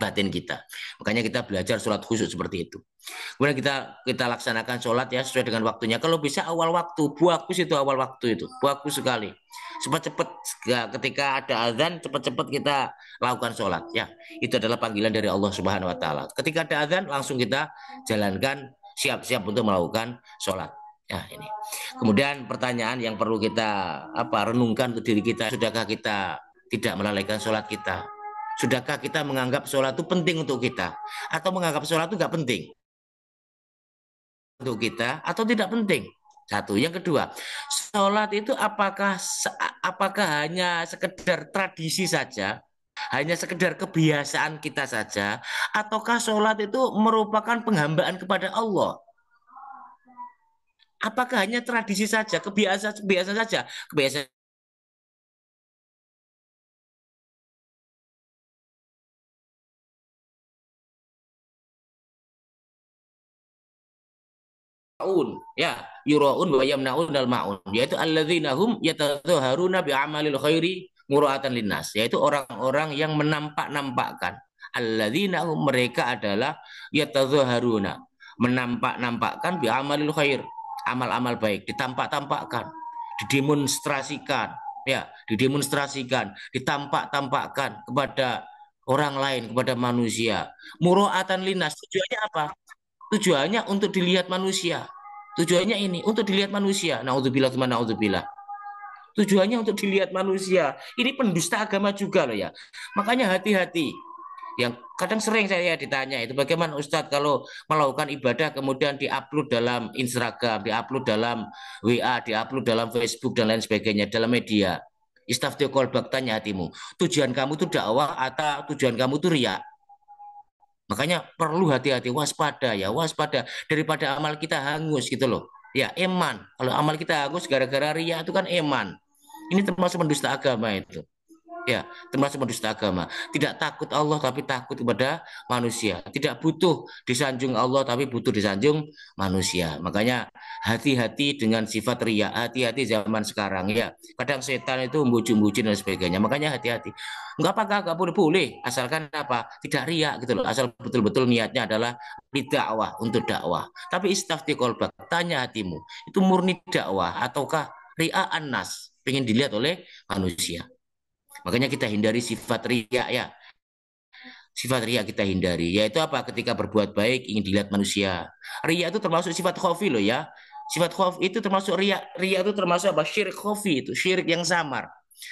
batin kita. Makanya kita belajar sholat khusyuk seperti itu. Kemudian kita laksanakan sholat ya sesuai dengan waktunya. Kalau bisa awal waktu, bagus itu awal waktu itu, bagus sekali. Cepat-cepat ketika ada azan, cepat-cepat kita lakukan sholat. Ya, itu adalah panggilan dari Allah Subhanahu Wa Taala. Ketika ada azan, langsung kita jalankan, siap-siap untuk melakukan sholat. Ya, ini. Kemudian pertanyaan yang perlu kita renungkan ke diri kita, sudahkah kita tidak melalaikan sholat kita? Sudahkah kita menganggap sholat itu penting untuk kita? Atau menganggap sholat itu nggak penting untuk kita atau tidak penting? Satu. Yang kedua, sholat itu apakah hanya sekedar tradisi saja? Hanya sekedar kebiasaan kita saja? Ataukah sholat itu merupakan penghambaan kepada Allah? Apakah hanya tradisi saja, kebiasaan saja? Kebiasaan ya, yuraun wa yamnaun al maun, yaitu alladzina hum yatadzaharuna bi amalil khairi mura'atan linnas, yaitu orang-orang yang menampak-nampakkan. Alladzina hum, mereka adalah yatadzaharuna, menampak-nampakkan bi amalil khair, amal-amal baik ditampak-tampakkan, didemonstrasikan, ya, didemonstrasikan, ditampak-tampakkan kepada orang lain, kepada manusia. Mura'atan linnas, tujuannya apa? Tujuannya untuk dilihat manusia. Tujuannya ini untuk dilihat manusia. Naudzubillah, naudzubillah. Tujuannya untuk dilihat manusia. Ini pendusta agama juga loh ya. Makanya hati-hati. Yang kadang sering saya ditanya itu, bagaimana Ustadz kalau melakukan ibadah kemudian diupload dalam Instagram, diupload dalam WA, diupload dalam Facebook dan lain sebagainya, dalam media. Istafti kolbak, tanya hatimu. Tujuan kamu itu dakwah atau tujuan kamu itu riya? Makanya perlu hati-hati, waspada ya, waspada daripada amal kita hangus gitu loh. Ya, eman. Kalau amal kita hangus gara-gara riya itu kan eman. Ini termasuk mendusta agama itu. Ya, termasuk mendusta agama. Tidak takut Allah tapi takut kepada manusia. Tidak butuh disanjung Allah tapi butuh disanjung manusia. Makanya hati-hati dengan sifat riya. Hati-hati zaman sekarang ya. Kadang setan itu membujuk-bujuk dan sebagainya. Makanya hati-hati. Enggak apa enggak boleh boleh. Asalkan apa? Tidak riya gitu loh. Asal betul-betul niatnya adalah dakwah, untuk dakwah. Tapi istafti kolbak, tanya hatimu. Itu murni dakwah ataukah riya annas? Pengen dilihat oleh manusia. Makanya kita hindari sifat riya ya. Sifat riya kita hindari. Yaitu apa? Ketika berbuat baik ingin dilihat manusia. Riya itu termasuk sifat khofi loh ya. Sifat khofi itu termasuk riya. Riya itu termasuk apa? Syirik khofi itu. Syirik yang samar.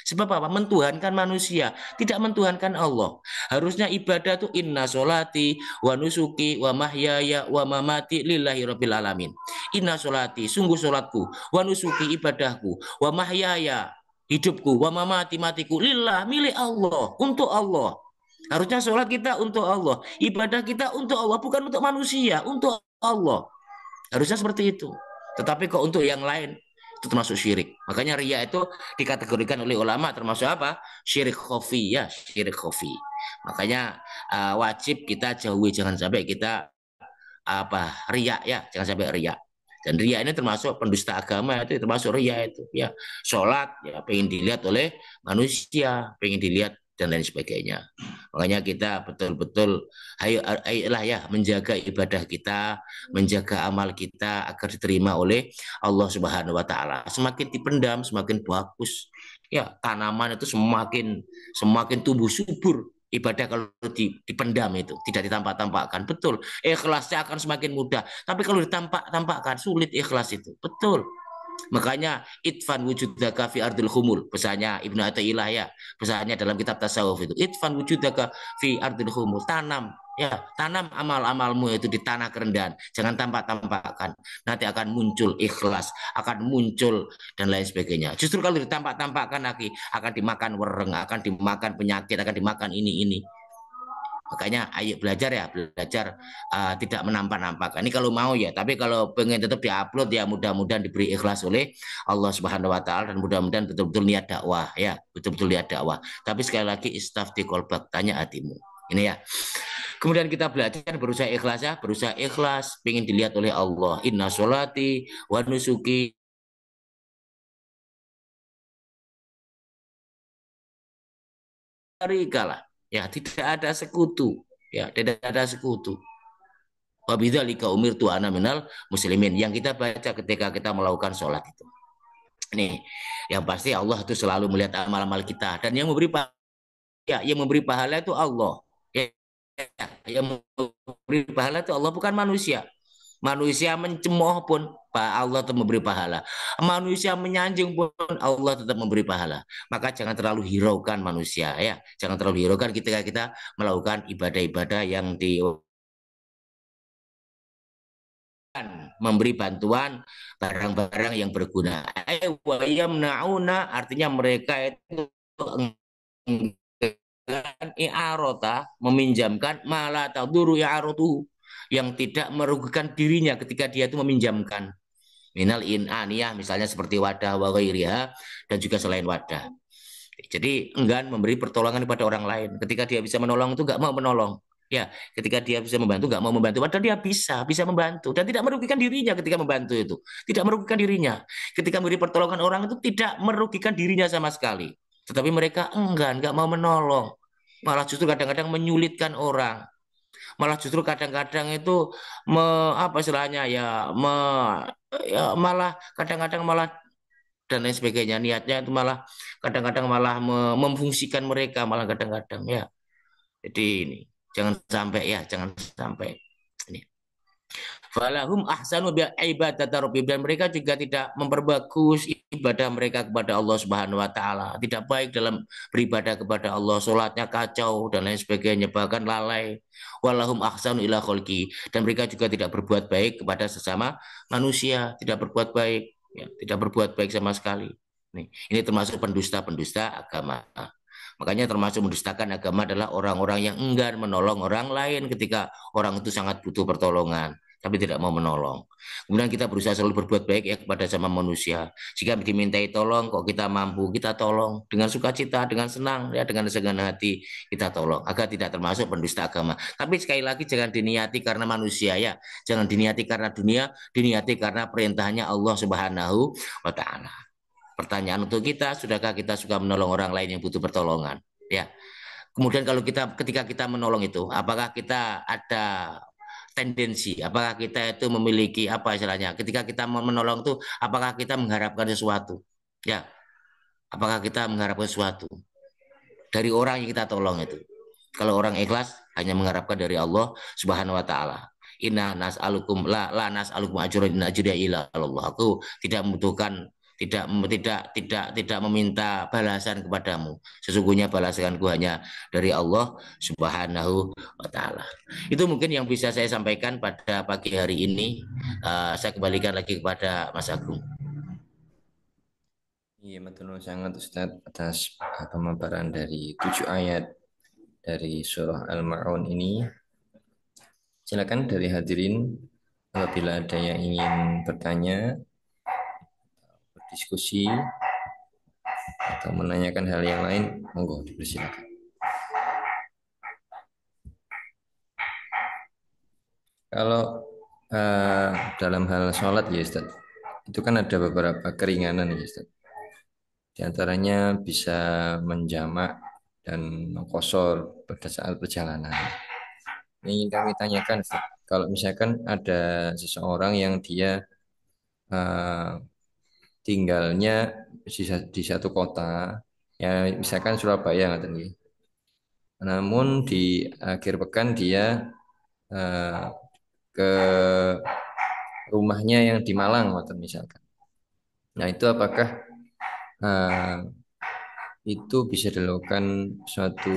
Sebab apa? Mentuhankan manusia, tidak mentuhankan Allah. Harusnya ibadah itu inna solati wa nusuki wa mahyaya wa mamati lillahi rabbil alamin. Inna solati, sungguh solatku, wa nusuki, ibadahku, wa mahyaya, hidupku, wa mamati, matiku, lillah, milik Allah, untuk Allah. Harusnya sholat kita untuk Allah, ibadah kita untuk Allah, bukan untuk manusia, untuk Allah. Harusnya seperti itu. Tetapi kok untuk yang lain, itu termasuk syirik. Makanya riya itu dikategorikan oleh ulama termasuk apa? Syirik khafi ya, syirik khafi. Makanya wajib kita jauhi, jangan sampai kita riya ya, jangan sampai riya. Dan riya ini termasuk pendusta agama, itu termasuk riya itu ya. Sholat ya pengen dilihat oleh manusia, pengen dilihat dan lain sebagainya. Makanya kita betul-betul ayolah ya menjaga ibadah kita, menjaga amal kita agar diterima oleh Allah Subhanahu wa taala. Semakin dipendam semakin bagus. Ya, tanaman itu semakin tumbuh subur. Ibadah kalau dipendam itu, tidak ditampak-tampakkan, betul. Ikhlasnya akan semakin mudah. Tapi kalau ditampak-tampakkan, sulit ikhlas itu. Betul. Makanya itfan wujudaka fi ardil humul. Pesannya Ibnu Athaillah ya. Pesannya dalam kitab tasawuf itu. Itfan wujudaka fi ardil humul. Tanam. Ya, tanam amal-amalmu itu di tanah kerendahan. Jangan tampak-tampakkan. Nanti akan muncul ikhlas, akan muncul dan lain sebagainya. Justru kalau ditampak-tampakkan lagi, akan dimakan wereng, akan dimakan penyakit, akan dimakan ini. Makanya ayo belajar ya, belajar tidak menampak-nampakkan. Ini kalau mau ya, tapi kalau pengen tetap diupload ya mudah-mudahan diberi ikhlas oleh Allah Subhanahu wa taala dan mudah-mudahan betul-betul niat dakwah ya, betul-betul niat dakwah. Tapi sekali lagi istafti kolbak, tanya hatimu. Ini ya. Kemudian kita belajar berusaha ikhlas ya, berusaha ikhlas, ingin dilihat oleh Allah. Inna sholati wa nusuki lah. Ya, tidak ada sekutu. Ya, tidak ada sekutu. Wabidzalika umirtu ana minal muslimin, yang kita baca ketika kita melakukan sholat itu. Nih, yang pasti Allah itu selalu melihat amal-amal kita dan yang memberi ya, yang memberi pahala itu Allah. Ya, yang memberi pahala itu Allah, bukan manusia. Manusia mencemooh pun Pak Allah tetap memberi pahala. Manusia menyanjung pun Allah tetap memberi pahala. Maka jangan terlalu hiraukan manusia ya. Jangan terlalu hiraukan ketika kita melakukan ibadah-ibadah yang di memberi bantuan barang-barang yang berguna. Artinya mereka itu i'arota, meminjamkan malah taduru i'arotu, yang tidak merugikan dirinya ketika dia itu meminjamkan. Minal inaniyah misalnya seperti wadah wa ghairiha dan juga selain wadah. Jadi enggan memberi pertolongan kepada orang lain. Ketika dia bisa menolong itu nggak mau menolong. Ya, ketika dia bisa membantu nggak mau membantu. Padahal dia bisa membantu dan tidak merugikan dirinya ketika membantu itu. Tidak merugikan dirinya. Ketika memberi pertolongan orang itu tidak merugikan dirinya sama sekali. Tetapi mereka enggan, nggak mau menolong. Malah justru kadang-kadang menyulitkan orang. Malah justru kadang-kadang itu apa istilahnya ya, ya malah kadang-kadang malah dan lain sebagainya, niatnya itu malah kadang-kadang malah memfungsikan mereka, malah kadang-kadang ya. Jadi ini jangan sampai ya, jangan sampai ini. Falahum ahsanu bi ibadati rabbihim, dan mereka juga tidak memperbagus ibadah mereka kepada Allah Subhanahu wa taala. Tidak baik dalam beribadah kepada Allah, salatnya kacau dan lain sebagainya, bahkan lalai. Walahum ahsanu ila khalqi, dan mereka juga tidak berbuat baik kepada sesama manusia, tidak berbuat baik, ya, tidak berbuat baik sama sekali. Ini termasuk pendusta-pendusta agama. Makanya termasuk mendustakan agama adalah orang-orang yang enggan menolong orang lain ketika orang itu sangat butuh pertolongan, tapi tidak mau menolong. Kemudian kita berusaha selalu berbuat baik ya kepada sama manusia. Jika dimintai tolong, kok kita mampu, kita tolong dengan sukacita, dengan senang, ya dengan segenap hati kita tolong, agar tidak termasuk pendusta agama. Tapi sekali lagi jangan diniati karena manusia ya, jangan diniati karena dunia, diniati karena perintahnya Allah Subhanahu wa taala. Pertanyaan untuk kita, sudahkah kita suka menolong orang lain yang butuh pertolongan? Ya. Kemudian kalau ketika kita menolong itu, apakah kita ada tendensi, apakah kita itu memiliki apa istilahnya? Ketika kita menolong itu, apakah kita mengharapkan sesuatu? Ya, apakah kita mengharapkan sesuatu dari orang yang kita tolong itu? Kalau orang ikhlas hanya mengharapkan dari Allah Subhanahu wa taala. Inna nas'alukum la nas'alukum ajran in ajriya illa Allah. Aku tidak membutuhkan, tidak meminta balasan kepadamu. Sesungguhnya balasanku hanya dari Allah Subhanahu wa taala. Itu mungkin yang bisa saya sampaikan pada pagi hari ini. Saya kembalikan lagi kepada Mas Agung. Iya, matur nuwun sangat Ustadz atas pemaparan dari 7 ayat dari surah Al-Ma'un ini. Silakan dari hadirin apabila ada yang ingin bertanya, berdiskusi, atau menanyakan hal yang lain, monggo dipersilakan. Kalau eh, dalam hal sholat ya Ustaz, itu kan ada beberapa keringanan ya Ustaz. Di antaranya bisa menjamak dan mengkosor pada saat perjalanan. Ini ingin kami tanyakan Ustaz, kalau misalkan ada seseorang yang dia eh, tinggalnya di satu kota, ya misalkan Surabaya nggak namun di akhir pekan dia eh, ke rumahnya yang di Malang, atau misalkan. Nah, itu apakah eh, itu bisa dilakukan suatu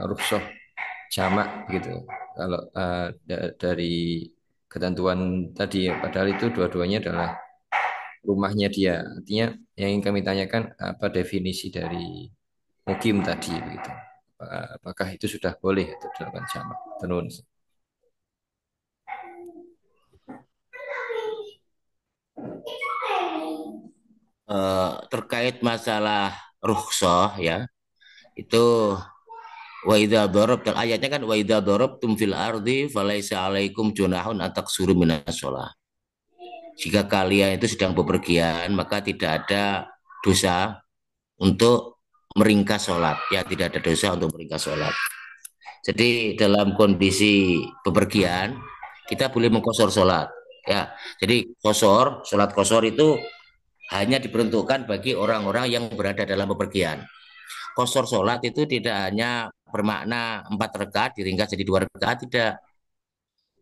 rukhsah jamak gitu? Kalau dari ketentuan tadi, ya, padahal itu dua-duanya adalah rumahnya dia. Artinya yang ingin kami tanyakan apa definisi dari mukim tadi begitu. Apakah itu sudah boleh untuk dilakukan jamak? Tenun. Terkait masalah rukhsah ya, itu wa idza darabtal ayatnya kan wa idza darabtum fil ardi falaisa alaikum junahun ataksuru minas shalah. Jika kalian itu sedang bepergian, maka tidak ada dosa untuk meringkas sholat. Ya, tidak ada dosa untuk meringkas sholat. Jadi dalam kondisi bepergian, kita boleh mengkosor sholat. Ya, jadi sholat kosor itu hanya diperuntukkan bagi orang-orang yang berada dalam bepergian. Kosor sholat itu tidak hanya bermakna 4 rakaat diringkas jadi 2 rakaat, tidak.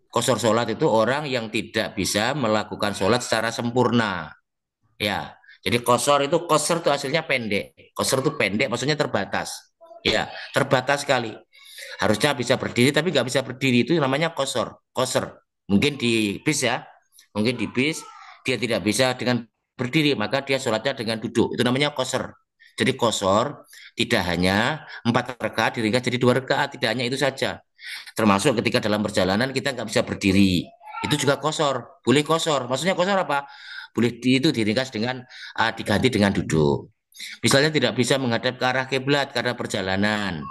Kosor sholat itu orang yang tidak bisa melakukan sholat secara sempurna. Ya, jadi kosor itu hasilnya pendek. Kosor itu pendek, maksudnya terbatas. Ya, terbatas sekali. Harusnya bisa berdiri tapi nggak bisa berdiri, itu namanya kosor. Kosor. Mungkin di bis ya, mungkin di bis dia tidak bisa dengan berdiri, maka dia sholatnya dengan duduk. Itu namanya kosor. Jadi kosor tidak hanya 4 rakaat diringkas jadi 2 rakaat, tidak hanya itu saja. Termasuk ketika dalam perjalanan kita nggak bisa berdiri, itu juga kosor. Boleh kosor. Maksudnya kosor apa? Itu diringkas dengan diganti dengan duduk. Misalnya tidak bisa menghadap ke arah kiblat karena perjalanan,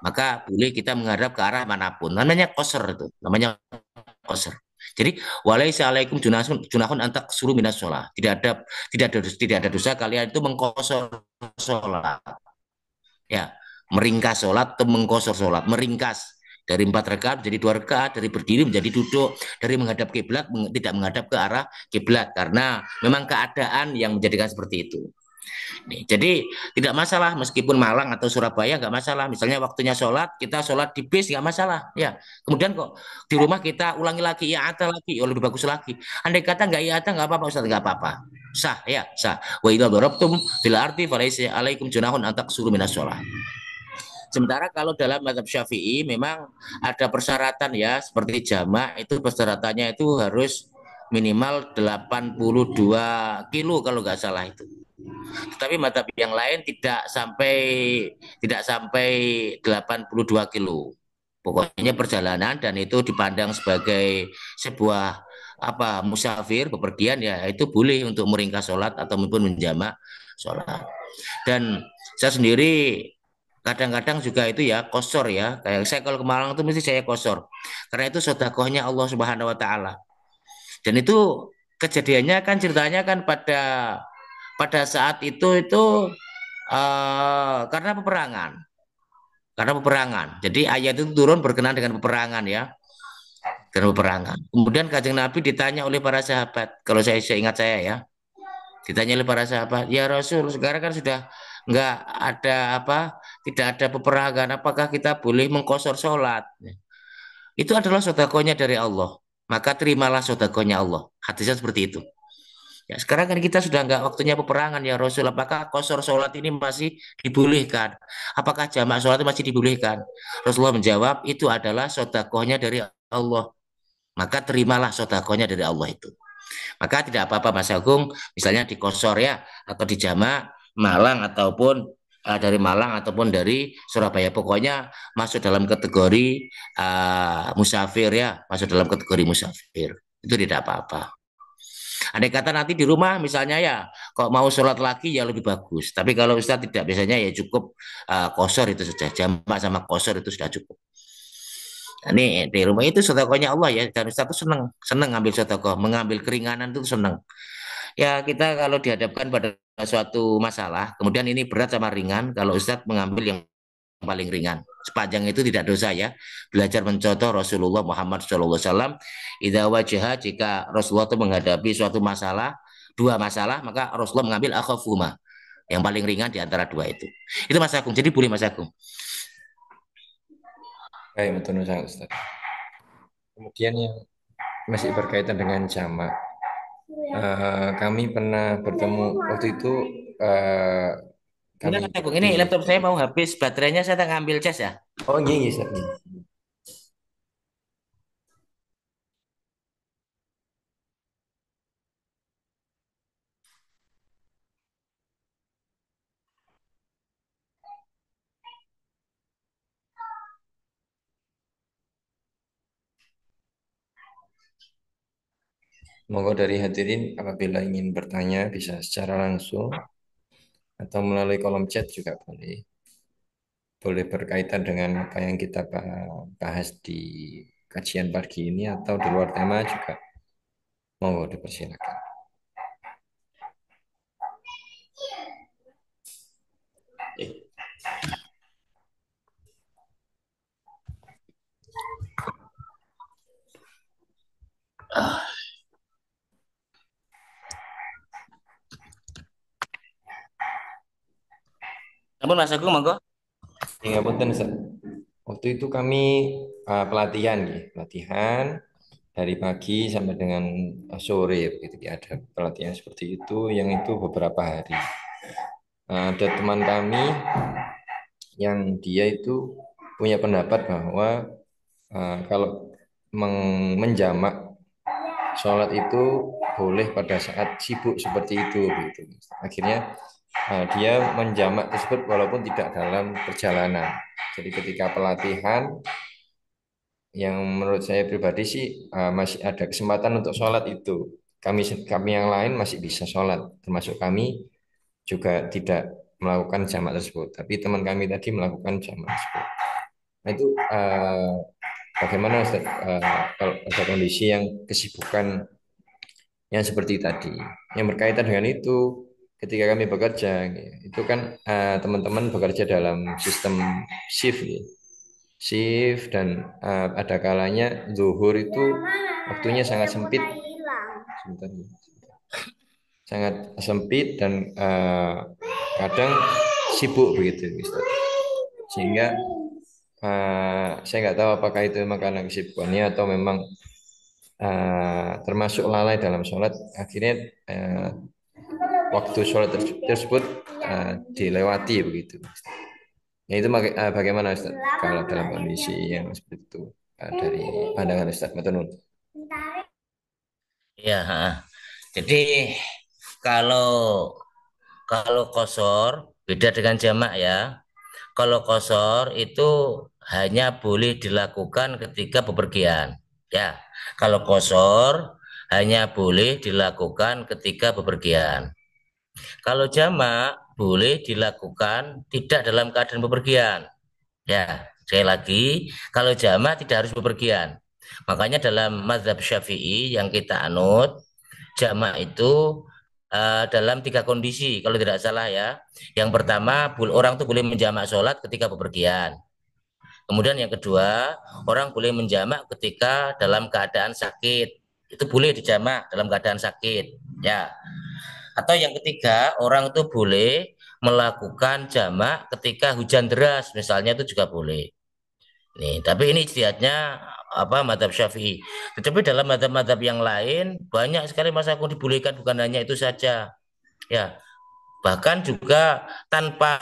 maka boleh kita menghadap ke arah manapun. Namanya kosor itu, namanya kosor. Jadi walaisa alaikum junahun antak suruh minas sholat. Tidak ada dosa kalian itu mengkosor sholat. Ya, meringkas sholat atau mengkosor sholat, meringkas dari 4 rakaat menjadi 2 rakaat, dari berdiri menjadi duduk, dari menghadap kiblat tidak menghadap ke arah kiblat karena memang keadaan yang menjadikan seperti itu. Nih, jadi tidak masalah meskipun Malang atau Surabaya nggak masalah. Misalnya waktunya sholat, kita sholat di bis nggak masalah. Ya, kemudian kok di rumah kita ulangi lagi, ya ada lagi, oh lebih bagus lagi. Andai kata nggak ya ada nggak apa-apa Ustaz, nggak apa-apa. Sah ya, sah. Wa idza darabtum fil ardi falaisa alaikum junahun an taqsuru minas sholat. Sementara kalau dalam mazhab Syafi'i memang ada persyaratan ya, seperti jamak itu persyaratannya itu harus minimal 82 kilo kalau nggak salah itu. Tetapi mazhab yang lain tidak sampai 82 kilo. Pokoknya perjalanan dan itu dipandang sebagai sebuah musafir bepergian, ya itu boleh untuk meringkas sholat atau pun menjamak sholat. Dan saya sendiri kadang-kadang juga itu ya kosor ya, kayak saya kalau ke Malang itu mesti saya kosor karena itu sedekahnya Allah Subhanahu Wa Taala. Dan itu kejadiannya kan ceritanya kan pada pada saat itu karena peperangan. Karena peperangan. Jadi ayat itu turun berkenaan dengan peperangan ya. Dengan peperangan. Kemudian Kanjeng Nabi ditanya oleh para sahabat. Kalau saya ingat saya ya. Ditanya oleh para sahabat. Ya Rasul, sekarang kan sudah nggak ada tidak ada peperangan. Apakah kita boleh mengkosor sholat? Itu adalah sodakonya dari Allah. Maka terimalah sodakonya Allah. Hadisnya seperti itu. Ya, sekarang kan kita sudah nggak waktunya peperangan ya Rasul. Apakah kosor sholat ini masih dibolehkan? Apakah jamak sholat itu masih dibolehkan? Rasulullah menjawab, itu adalah sodakohnya dari Allah. Maka terimalah sodakohnya dari Allah itu. Maka tidak apa-apa Mas Agung, misalnya di kosor ya, atau di jamak Malang ataupun dari Malang ataupun dari Surabaya. Pokoknya masuk dalam kategori musafir ya, masuk dalam kategori musafir. Itu tidak apa-apa. Andai kata nanti di rumah misalnya ya, kok mau sholat lagi ya lebih bagus. Tapi kalau Ustaz tidak, biasanya ya cukup kosor itu saja. Jamak sama kosor itu sudah cukup. Nah, ini di rumah itu sedekahnya Allah ya. Dan Ustaz itu senang, senang ngambil sedekah, mengambil keringanan itu senang. Ya kita kalau dihadapkan pada suatu masalah, kemudian ini berat sama ringan, kalau Ustaz mengambil yang paling ringan. Sepanjang itu tidak dosa ya. Belajar mencontoh Rasulullah Muhammad SAW. Idza wajaha, jika Rasulullah itu menghadapi suatu masalah, dua masalah, maka Rasulullah mengambil akhafuma, yang paling ringan di antara dua itu. Itu Mas Agung. Jadi boleh Mas Agung. Baik, betul sangat Ustaz. Kemudian yang masih berkaitan dengan jamak. Kami pernah bertemu waktu itu eh, kami Bentar, ikut Bung. di Ini laptop saya mau habis baterainya, saya tak ngambil cas ya. oh iya iya Ustaz. Iya. Monggo dari hadirin apabila ingin bertanya bisa secara langsung atau melalui kolom chat juga boleh. Boleh berkaitan dengan apa yang kita bahas di kajian pagi ini atau di luar tema juga. Monggo dipersilakan. Namun Mas Agung, monggo. Hingga punten Ustaz. Waktu itu kami pelatihan, ya. Pelatihan dari pagi sampai dengan sore begitu ya. Ada pelatihan seperti itu yang itu beberapa hari. Ada teman kami yang dia itu punya pendapat bahwa kalau menjamak sholat itu boleh pada saat sibuk seperti itu gitu. Akhirnya dia menjamak tersebut walaupun tidak dalam perjalanan. Jadi ketika pelatihan yang menurut saya pribadi sih masih ada kesempatan untuk sholat itu. Kami yang lain masih bisa sholat, termasuk kami juga tidak melakukan jamak tersebut. Tapi teman kami tadi melakukan jamak tersebut. Nah itu bagaimana Ustaz, kalau ada kondisi yang kesibukan yang seperti tadi, yang berkaitan dengan itu, ketika kami bekerja, itu kan teman-teman bekerja dalam sistem shift, ya. Shift dan ada kalanya zuhur itu waktunya sangat sempit. Sebentar, ya. Sangat sempit dan kadang sibuk begitu, Ustaz. Sehingga saya nggak tahu apakah itu memang karena kesibukannya atau memang termasuk lalai dalam sholat. Akhirnya waktu sholat tersebut dilewati begitu. Ya itu bagaimana Ustaz kalau dalam kondisi yang seperti itu dari pandangan Ustaz Matunun. Ya, jadi kalau kalau kosor beda dengan jamak ya. Kalau kosor itu hanya boleh dilakukan ketika bepergian. Ya, kalau kosor hanya boleh dilakukan ketika bepergian. Kalau jamak boleh dilakukan tidak dalam keadaan bepergian. Ya, sekali lagi, kalau jamak tidak harus bepergian. Makanya dalam mazhab Syafi'i yang kita anut, jamak itu dalam tiga kondisi, kalau tidak salah ya. Yang pertama, orang itu boleh menjamak sholat ketika bepergian. Kemudian yang kedua, orang boleh menjamak ketika dalam keadaan sakit. Itu boleh dijamak dalam keadaan sakit. Ya. Atau yang ketiga, orang itu boleh melakukan jamak ketika hujan deras, misalnya itu juga boleh. Nih, tapi ini ijtihadnya apa mazhab Syafi'i. Tetapi dalam mazhab-mazhab yang lain banyak sekali masa aku dibolehkan bukan hanya itu saja. Ya, bahkan juga tanpa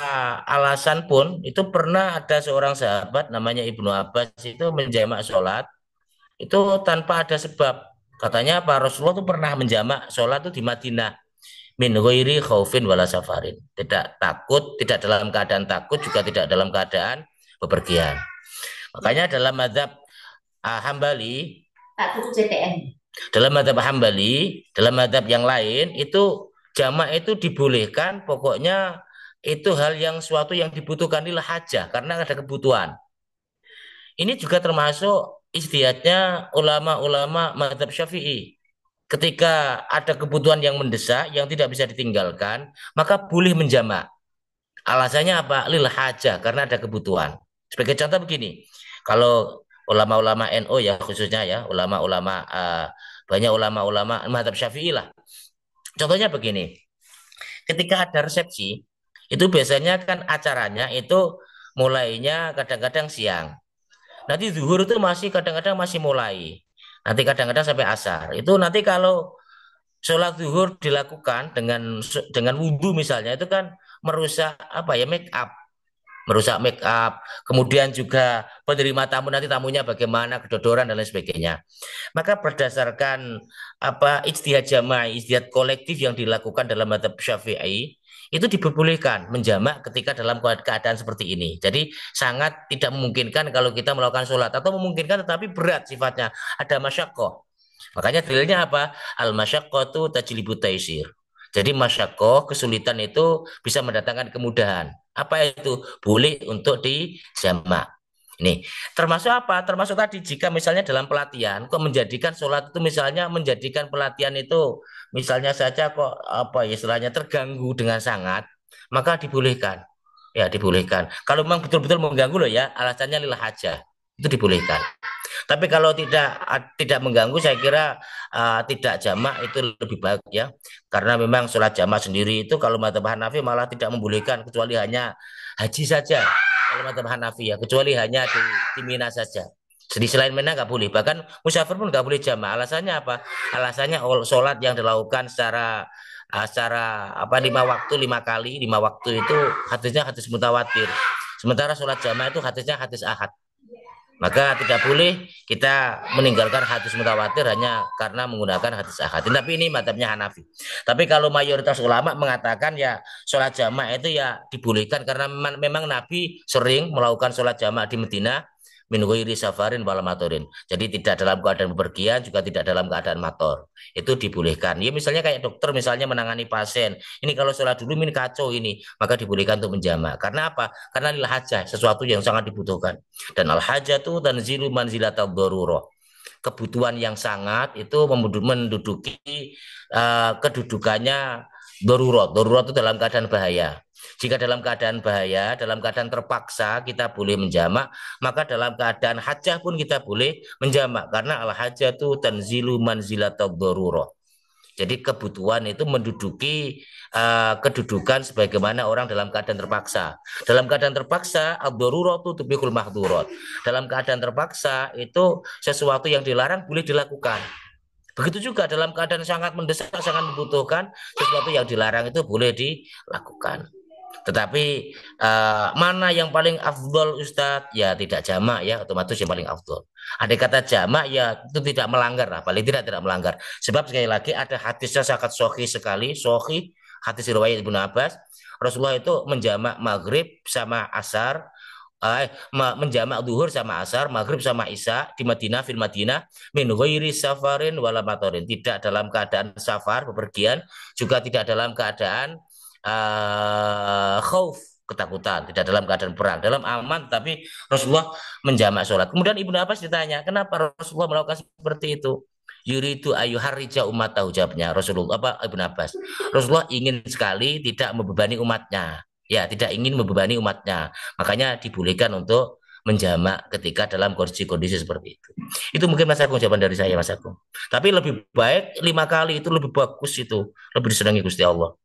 alasan pun itu pernah ada seorang sahabat namanya Ibnu Abbas itu menjamak sholat itu tanpa ada sebab. Katanya Pak Rasulullah itu pernah menjamak sholat itu di Madinah min ghairi khaufin wala safarin. Tidak takut, tidak dalam keadaan takut, juga tidak dalam keadaan bepergian. Makanya dalam mazhab Hambali, dalam mazhab Hambali, dalam mazhab yang lain itu jamak itu dibolehkan, pokoknya itu hal yang suatu yang dibutuhkan inilah hajah karena ada kebutuhan. Ini juga termasuk istihadnya ulama-ulama mazhab Syafi'i. Ketika ada kebutuhan yang mendesak yang tidak bisa ditinggalkan, maka boleh menjamak. Alasannya apa? Lil hajah karena ada kebutuhan. Sebagai contoh begini, kalau ulama-ulama NU ya khususnya ya, ulama-ulama banyak ulama-ulama mazhab Syafi'i lah. Contohnya begini, ketika ada resepsi, itu biasanya kan acaranya itu mulainya kadang-kadang siang. Nanti zuhur itu masih kadang-kadang masih mulai. Nanti kadang-kadang sampai asar. Itu nanti kalau sholat zuhur dilakukan dengan wudhu misalnya itu kan merusak apa ya make up, kemudian juga penerima tamu nanti tamunya bagaimana, kedodoran dan lain sebagainya. Maka berdasarkan apa ijtihad jamaah, ijtihad kolektif yang dilakukan dalam mazhab Syafi'i itu diperbolehkan menjamak ketika dalam keadaan seperti ini. Jadi sangat tidak memungkinkan kalau kita melakukan sholat atau memungkinkan tetapi berat sifatnya, ada masyakoh. Makanya dalilnya apa? Al masyaqqatu tajlibu taisir. Jadi masyakoh, kesulitan itu bisa mendatangkan kemudahan. Apa itu? Boleh untuk dijamak. Ini termasuk apa? Termasuk tadi jika misalnya dalam pelatihan kok menjadikan sholat itu misalnya menjadikan pelatihan itu misalnya saja kok apa ya istilahnya terganggu dengan sangat, maka dibolehkan. Ya dibolehkan. Kalau memang betul-betul mengganggu loh ya, alasannya lillah aja. Itu dibolehkan. Tapi kalau tidak mengganggu, saya kira tidak jamak itu lebih baik ya. Karena memang sholat jamak sendiri itu kalau mazhab Hanafi malah tidak membolehkan kecuali hanya haji saja. Kalau mazhab Hanafi ya, kecuali hanya di Mina saja. Jadi selain Mina nggak boleh. Bahkan musafir pun nggak boleh jamak. Alasannya apa? Alasannya sholat yang dilakukan secara apa 5 waktu 5 kali 5 waktu itu hadisnya hadis mutawatir. Sementara sholat jamak itu hadisnya hadis ahad. Maka tidak boleh kita meninggalkan hadis mutawatir hanya karena menggunakan hadis ahad. Tapi ini madhabnya Hanafi. Tapi kalau mayoritas ulama mengatakan ya sholat jamak itu ya dibolehkan karena memang Nabi sering melakukan sholat jamak di Medina min ghairi safarin wala matorin. Jadi tidak dalam keadaan bepergian juga tidak dalam keadaan mator. Itu dibolehkan. Ya misalnya kayak dokter misalnya menangani pasien. Ini kalau sholat dulu ini kacau ini, maka dibolehkan untuk menjamak. Karena apa? Karena lil hajah, sesuatu yang sangat dibutuhkan. Dan al hajatu tanzilu manzilatal darurah. Kebutuhan yang sangat itu menduduki kedudukannya darurat. Darurat itu dalam keadaan bahaya. Jika dalam keadaan bahaya, dalam keadaan terpaksa kita boleh menjamak, maka dalam keadaan hajah pun kita boleh menjamak karena al hajatu tanzilu manzilatal darurah. Jadi kebutuhan itu menduduki kedudukan sebagaimana orang dalam keadaan terpaksa. Dalam keadaan terpaksa, ad-daruratu tubihul mahdurat. Dalam keadaan terpaksa itu sesuatu yang dilarang boleh dilakukan. Begitu juga dalam keadaan sangat mendesak, sangat membutuhkan sesuatu yang dilarang itu boleh dilakukan. Tetapi mana yang paling afdol Ustadz? Ya tidak jamak ya, otomatis yang paling afdol. Ada kata jamak ya itu tidak melanggar lah, paling tidak melanggar. Sebab sekali lagi ada hadisnya sangat sahih sekali, sahih hadis riwayat Ibnu Abbas. Rasulullah itu menjamak maghrib sama asar, menjamak duhur sama asar, maghrib sama isya di Madinah fil Madinah min ghairi safarin wala matorin. Tidak dalam keadaan safar, bepergian, juga tidak dalam keadaan khauf ketakutan, tidak dalam keadaan perang, dalam aman, tapi Rasulullah menjamak sholat. Kemudian Ibnu Abbas ditanya, kenapa Rasulullah melakukan seperti itu? Yuridu ayuharrija ummatahu, jawabnya Rasulullah apa Ibnu Abbas. Rasulullah ingin sekali tidak membebani umatnya. Ya, tidak ingin membebani umatnya. Makanya dibolehkan untuk menjamak ketika dalam kondisi-kondisi seperti itu. Itu mungkin Mas Agung jawaban dari saya Mas Agung. Tapi lebih baik 5 kali itu lebih bagus itu, lebih disenangi Gusti Allah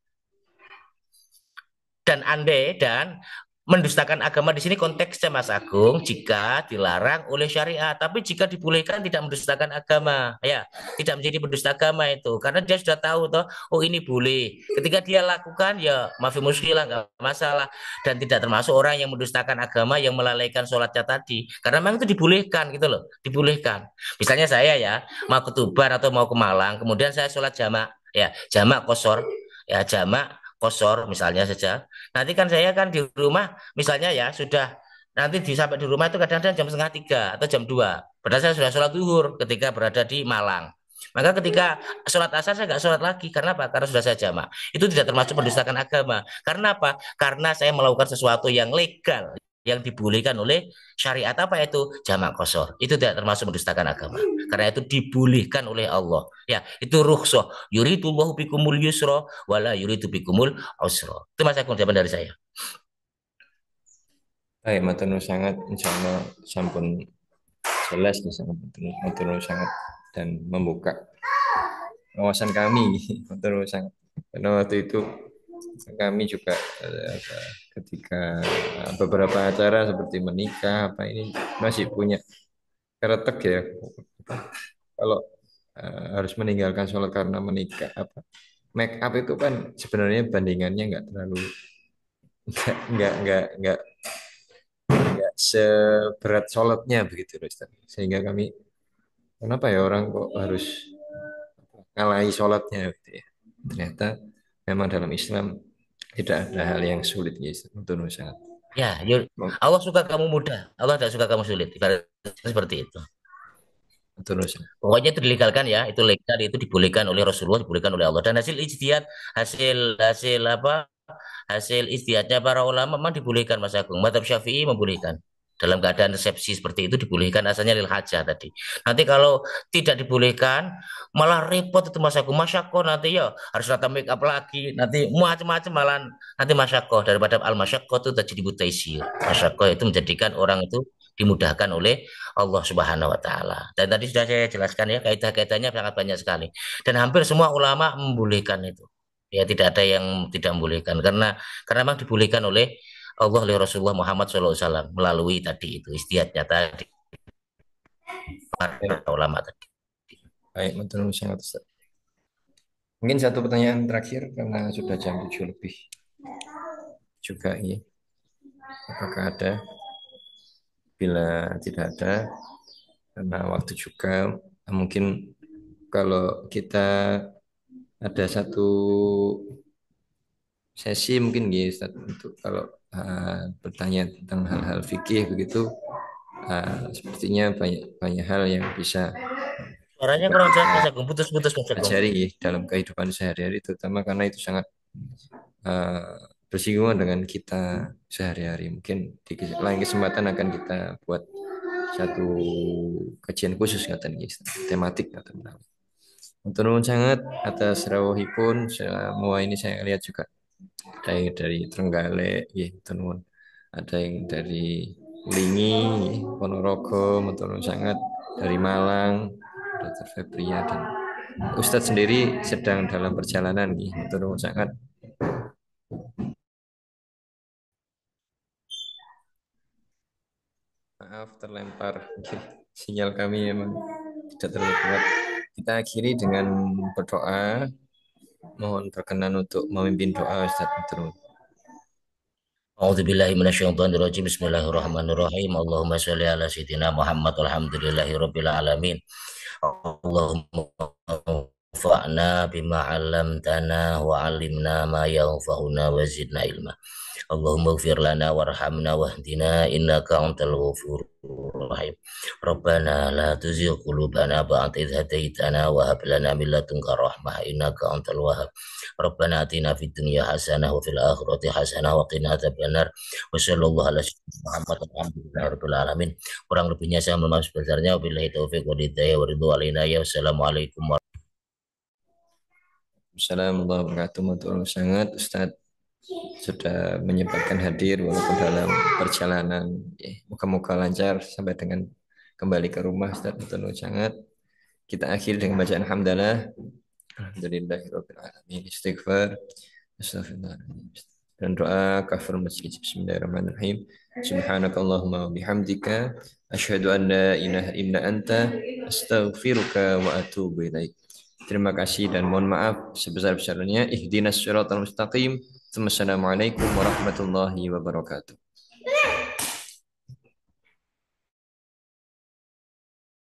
dan andai dan mendustakan agama di sini konteksnya Mas Agung jika dilarang oleh syariat, tapi jika dibolehkan tidak mendustakan agama, ya tidak menjadi pendusta agama itu, karena dia sudah tahu toh, oh ini boleh. Ketika dia lakukan ya maafi muskilah nggak masalah dan tidak termasuk orang yang mendustakan agama yang melalaikan sholatnya tadi, karena memang itu dibolehkan gitu loh, dibolehkan. Misalnya saya ya mau ke Tuban atau mau ke Malang, kemudian saya sholat jamak, ya jamak kosor, ya jamak kosor misalnya saja. Nanti kan saya kan di rumah misalnya ya sudah nanti sampai di rumah itu kadang-kadang jam 2:30 atau jam 2. Padahal saya sudah sholat zuhur ketika berada di Malang. Maka ketika sholat asar saya nggak sholat lagi. Karena apa? Karena sudah saya jamak. Itu tidak termasuk pendustakan agama. Karena apa? Karena saya melakukan sesuatu yang legal yang dibolehkan oleh syariat apa itu jamak kosor. Itu tidak termasuk mendustakan agama. Karena itu dibolehkan oleh Allah. Ya, itu rukhsah. Yuridullahu bikumul yusra wala yuridu bikumul usra. Itu Mas Agung jawaban dari saya. Baik, matur nuwun sangat insyaallah sampun jelas nih sangat matur nuwun sangat dan membuka wawasan kami matur nuwun sangat. Karena waktu itu kami juga ketika ketika beberapa acara seperti menikah apa ini masih punya kretek ya. Kalau harus meninggalkan sholat karena menikah apa make up itu kan sebenarnya bandingannya nggak terlalu nggak seberat sholatnya begitu loh Ustaz. Sehingga kami kenapa ya orang kok harus ngalahi sholatnya gitu ya. Ternyata memang dalam Islam tidak ada hal yang sulit ya Ustaz, untuk nusa. Ya, Allah suka kamu mudah. Allah tidak suka kamu sulit. Ibarat seperti itu. Untuk nusa. Pokoknya itu dilegalkan ya, itu legal, itu dibolehkan oleh Rasulullah, dibolehkan oleh Allah. Dan hasil ijtihad, hasil hasil apa? Hasil ijtihadnya para ulama memang dibolehkan Mas Agung. Mazhab Syafi'i membolehkan. Dalam keadaan resepsi seperti itu dibolehkan asalnya lil hajah tadi. Nanti kalau tidak dibolehkan malah repot itu Mas Agung. Masyakoh nanti ya harus nata make up lagi. Nanti macam-macam malah nanti masyakoh daripada al masyakoh itu terjadi mutaisir. Masyakoh itu menjadikan orang itu dimudahkan oleh Allah Subhanahu wa taala. Dan tadi sudah saya jelaskan ya kaidah-kaidahnya sangat banyak sekali. Dan hampir semua ulama membolehkan itu. Ya tidak ada yang tidak membolehkan karena memang dibolehkan oleh Allah oleh Rasulullah Muhammad SAW melalui tadi itu istihadnya tadi para Baik, ulama tadi. baik, untuk nusa Ustaz. Mungkin satu pertanyaan terakhir karena sudah jam 7 lebih juga ini. Apakah ada? Bila tidak ada, karena waktu juga mungkin kalau kita ada satu sesi mungkin gitu Ustaz, untuk kalau bertanya tentang hal-hal fikih begitu sepertinya banyak banyak hal yang bisa Suaranya kita kurang jelas Mas Agung, putus-putus Mas Agung. pelajari dalam kehidupan sehari-hari terutama karena itu sangat uh, bersinggungan dengan kita sehari-hari. Mungkin di lain kesempatan akan kita buat satu kajian khusus ngaten guys, tematik ngaten. Untuk nuwun sangat atas rawuhipun semua ini saya lihat juga ada yang dari Trenggalek, ya, nuwun. Ada yang dari Lingi, Ponorogo, matur nuwun sangat dari Malang, Dr. Febria dan Ustadz sendiri sedang dalam perjalanan nih, matur nuwun sangat. Maaf terlempar. Oke, sinyal kami memang tidak terlalu kuat. Kita akhiri dengan berdoa. Mohon berkenan untuk memimpin doa Ustaz Matur. A'udzubillahi minasyaitonirrajim. Bismillahirrahmanirrahim. Allahumma sholli ala sayyidina Muhammad walhamdulillahirabbil alamin. Allahumma anfa'na bima 'allamtana wa 'allimna ma yanfa'una wa zidna ilma. Allahumma ighfir lana warhamna wahdina innaka antal ghafurur rahim. Rabbana la tuzigh qulubana ba'da idh hadaitana wa hab lana min ladunka rahmah innaka antal wahhab. Rabbana atina fid dunya hasanah wa fil akhirati hasanah wa qina adzabannar. Wa sallallahu ala sayyidina Muhammad alhamdulillahi rabbil alamin. Kurang lebihnya saya mohon maaf sebesarnya. Wabillahi taufiq wal hidayah wa ridho alaina ya. Wassalamualaikum Assalamualaikum warahmatullahi wabarakatuh. Matur nuwun sangat Ustaz sudah menyempatkan hadir walaupun dalam perjalanan. Moga-moga lancar sampai dengan kembali ke rumah Ustaz. Matur nuwun sangat. Kita akhiri dengan bacaan hamdalah. Alhamdulillahirabbil alamin. Istighfar. Astagfirullahaladzim. Dan doa kafir masjid. Bismillahirrahmanirrahim. Subhanakallahumma wa bihamdika asyhadu an la ilaha illa anta astaghfiruka wa atubu ilaik. Terima kasih dan mohon maaf sebesar-besarnya. Ihdinas siratal mustaqim. Wassalamualaikum warahmatullahi wabarakatuh.